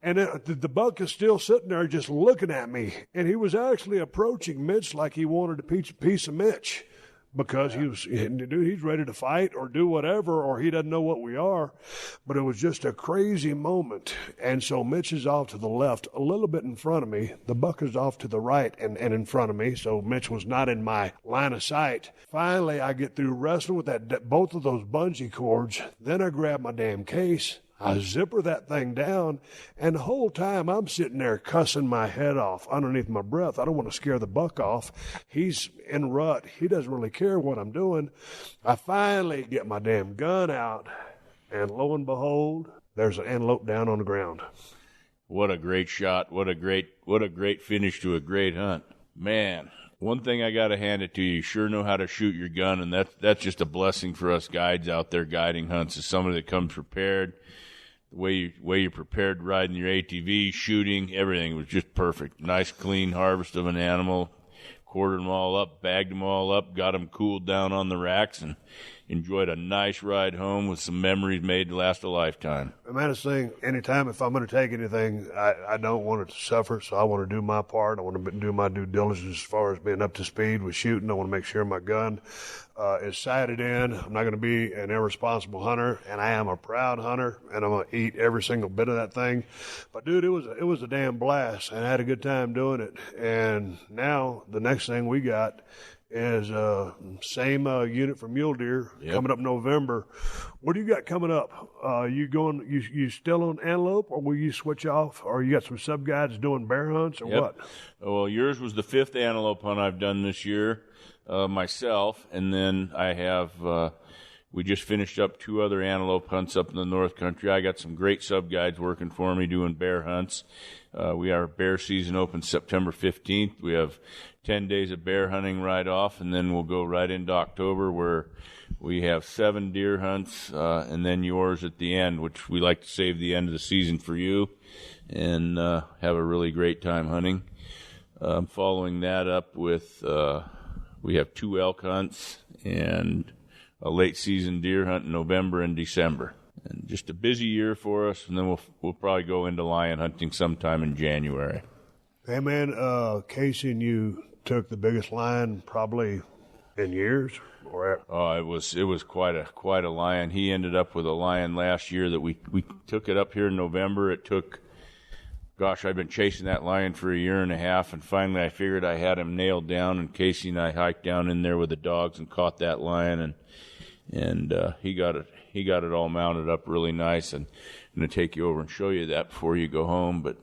And the buck is still sitting there just looking at me, and he was actually approaching Mitch like he wanted a piece of Mitch. Because he's ready to fight or do whatever, or he doesn't know what we are. But it was just a crazy moment. And so Mitch is off to the left, a little bit in front of me. The buck is off to the right and in front of me, so Mitch was not in my line of sight. Finally, I get through wrestling with both of those bungee cords. Then I grab my damn case. I zipper that thing down, and the whole time I'm sitting there cussing my head off underneath my breath. I don't want to scare the buck off. He's in rut. He doesn't really care what I'm doing. I finally get my damn gun out, and lo and behold, there's an antelope down on the ground. What a great shot. What a great finish to a great hunt. Man, one thing I got to hand it to you, you sure know how to shoot your gun, and that's just a blessing for us guides out there guiding hunts, is somebody that comes prepared. The way you prepared riding your ATV, shooting, everything was just perfect. Nice, clean harvest of an animal. Quartered them all up, bagged them all up, got them cooled down on the racks, and enjoyed a nice ride home with some memories made to last a lifetime. Man, it's saying anytime if I'm going to take anything, I don't want it to suffer, so I want to do my part. I want to do my due diligence as far as being up to speed with shooting. I want to make sure my gun is sighted in. I'm not going to be an irresponsible hunter, and I am a proud hunter, and I'm going to eat every single bit of that thing. But, dude, it was a damn blast, and I had a good time doing it. And now the next thing we got is same unit for mule deer coming up November. What do you got coming up? You still on antelope, or will you switch off, or you got some sub guides doing bear hunts, or what? Well, yours was the 5th antelope hunt I've done this year myself, and then I have we just finished up 2 other antelope hunts up in the North Country. I got some great sub guides working for me doing bear hunts. Our bear season opens September 15th. We have 10 days of bear hunting right off, and then we'll go right into October, where we have 7 deer hunts, and then yours at the end, which we like to save the end of the season for you and have a really great time hunting. Following that up with we have 2 elk hunts and a late season deer hunt in November and December. And just a busy year for us, and then we'll probably go into lion hunting sometime in January. Hey, man, Casey and you took the biggest lion probably in years? It was quite a lion. He ended up with a lion last year that we took it up here in November. It took, I've been chasing that lion for a year and a half, and finally I figured I had him nailed down, and Casey and I hiked down in there with the dogs and caught that lion, and he got it all mounted up really nice. And I'm going to take you over and show you that before you go home. But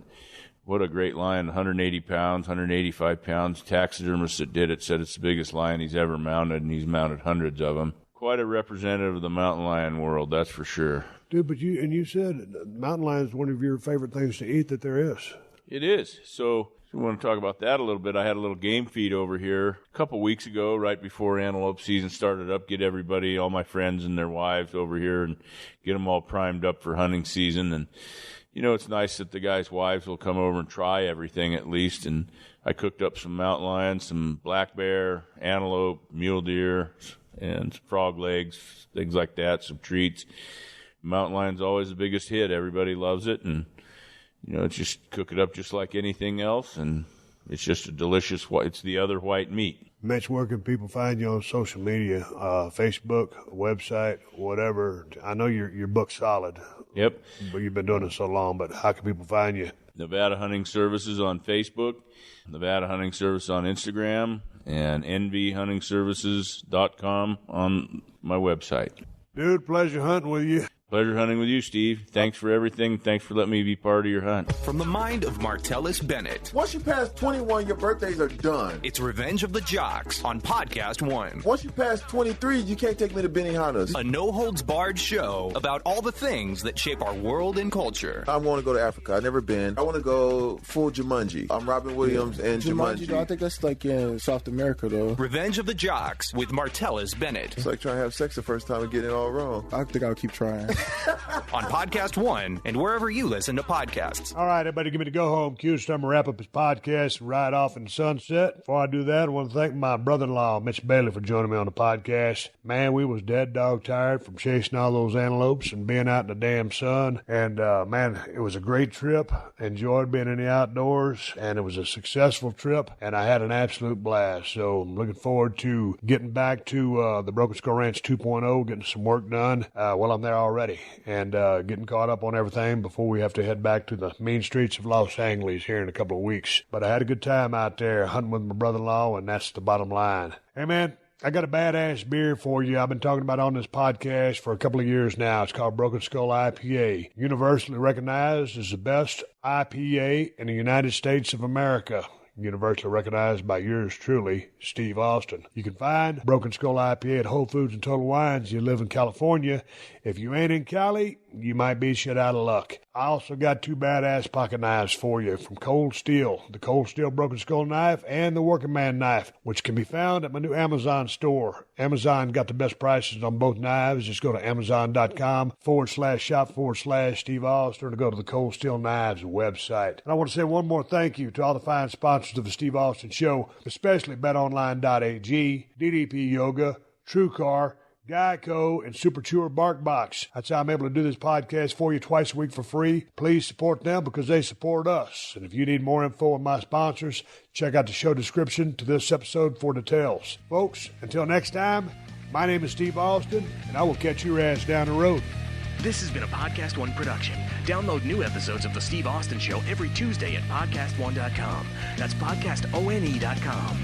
what a great lion, 180 pounds, 185 pounds. Taxidermist that did it said it's the biggest lion he's ever mounted, and he's mounted hundreds of them. Quite a representative of the mountain lion world, that's for sure. Dude, but you said mountain lion is one of your favorite things to eat that there is. It is. So we want to talk about that a little bit. I had a little game feed over here a couple weeks ago, right before antelope season started up, get everybody, all my friends and their wives over here and get them all primed up for hunting season. And, it's nice that the guys' wives will come over and try everything at least. And I cooked up some mountain lion, some black bear, antelope, mule deer, and frog legs, things like that, some treats. Mountain lion's always the biggest hit. Everybody loves it, and just cook it up just like anything else, and it's just a delicious it's the other white meat. Mitch, where can people find you on social media? Facebook, website, whatever. I know your book's solid. Yep. But you've been doing it so long, but how can people find you? Nevada Hunting Services on Facebook, Nevada Hunting Service on Instagram, and nvhuntingservices.com on my website. Dude, pleasure hunting with you. Pleasure hunting with you, Steve. Thanks for everything. Thanks for letting me be part of your hunt. From the mind of Martellus Bennett, Once you pass 21, your birthdays are done. it's Revenge of the Jocks on Podcast One. Once you pass 23, you can't take me to Benihana's. A no-holds-barred show about all the things that shape our world and culture. I want to go to Africa. I've never been. I want to go full Jumanji. I'm Robin Williams and Jumanji. Though, I think that's like in South America, though. Revenge of the Jocks with Martellus Bennett It's like trying to have sex the first time and getting it all wrong. I think I'll keep trying. on Podcast One and wherever you listen to podcasts. All right, everybody, give me the go-home cue. It's time to wrap up his podcast and ride off in the sunset. Before I do that, I want to thank my brother-in-law, Mitch Bailey, for joining me on the podcast. Man, we was dead dog tired from chasing all those antelopes and being out in the damn sun. And, man, it was a great trip. Enjoyed being in the outdoors, and it was a successful trip, and I had an absolute blast. So I'm looking forward to getting back to the Broken Skull Ranch 2.0, getting some work done while I'm there already, and getting caught up on everything before we have to head back to the mean streets of Los Angeles here in a couple of weeks. But I had a good time out there hunting with my brother-in-law, and that's the bottom line. Hey, man, I got a badass beer for you. I've been talking about it on this podcast for a couple of years now. It's called Broken Skull IPA, universally recognized as the best IPA in the United States of America. Universally recognized by yours truly, Steve Austin. You can find Broken Skull IPA at Whole Foods and Total Wines. You live in California. If you ain't in Cali, you might be shit out of luck. I also got two badass pocket knives for you from Cold Steel. The Cold Steel Broken Skull knife and the Working Man knife, which can be found at my new Amazon store. Amazon got the best prices on both knives. Just go to Amazon.com/shop/Steve Austin to go to the Cold Steel Knives website. And I want to say one more thank you to all the fine sponsors of the Steve Austin Show, especially BetOnline.ag, DDP Yoga, TrueCar, Geico, and Super Chewer Bark Box. That's how I'm able to do this podcast for you twice a week for free. Please support them because they support us. And if you need more info on my sponsors, check out the show description to this episode for details. Folks, until next time, my name is Steve Austin, and I will catch your ass down the road. This has been a Podcast One production. Download new episodes of The Steve Austin Show every Tuesday at PodcastOne.com. That's PodcastOne.com.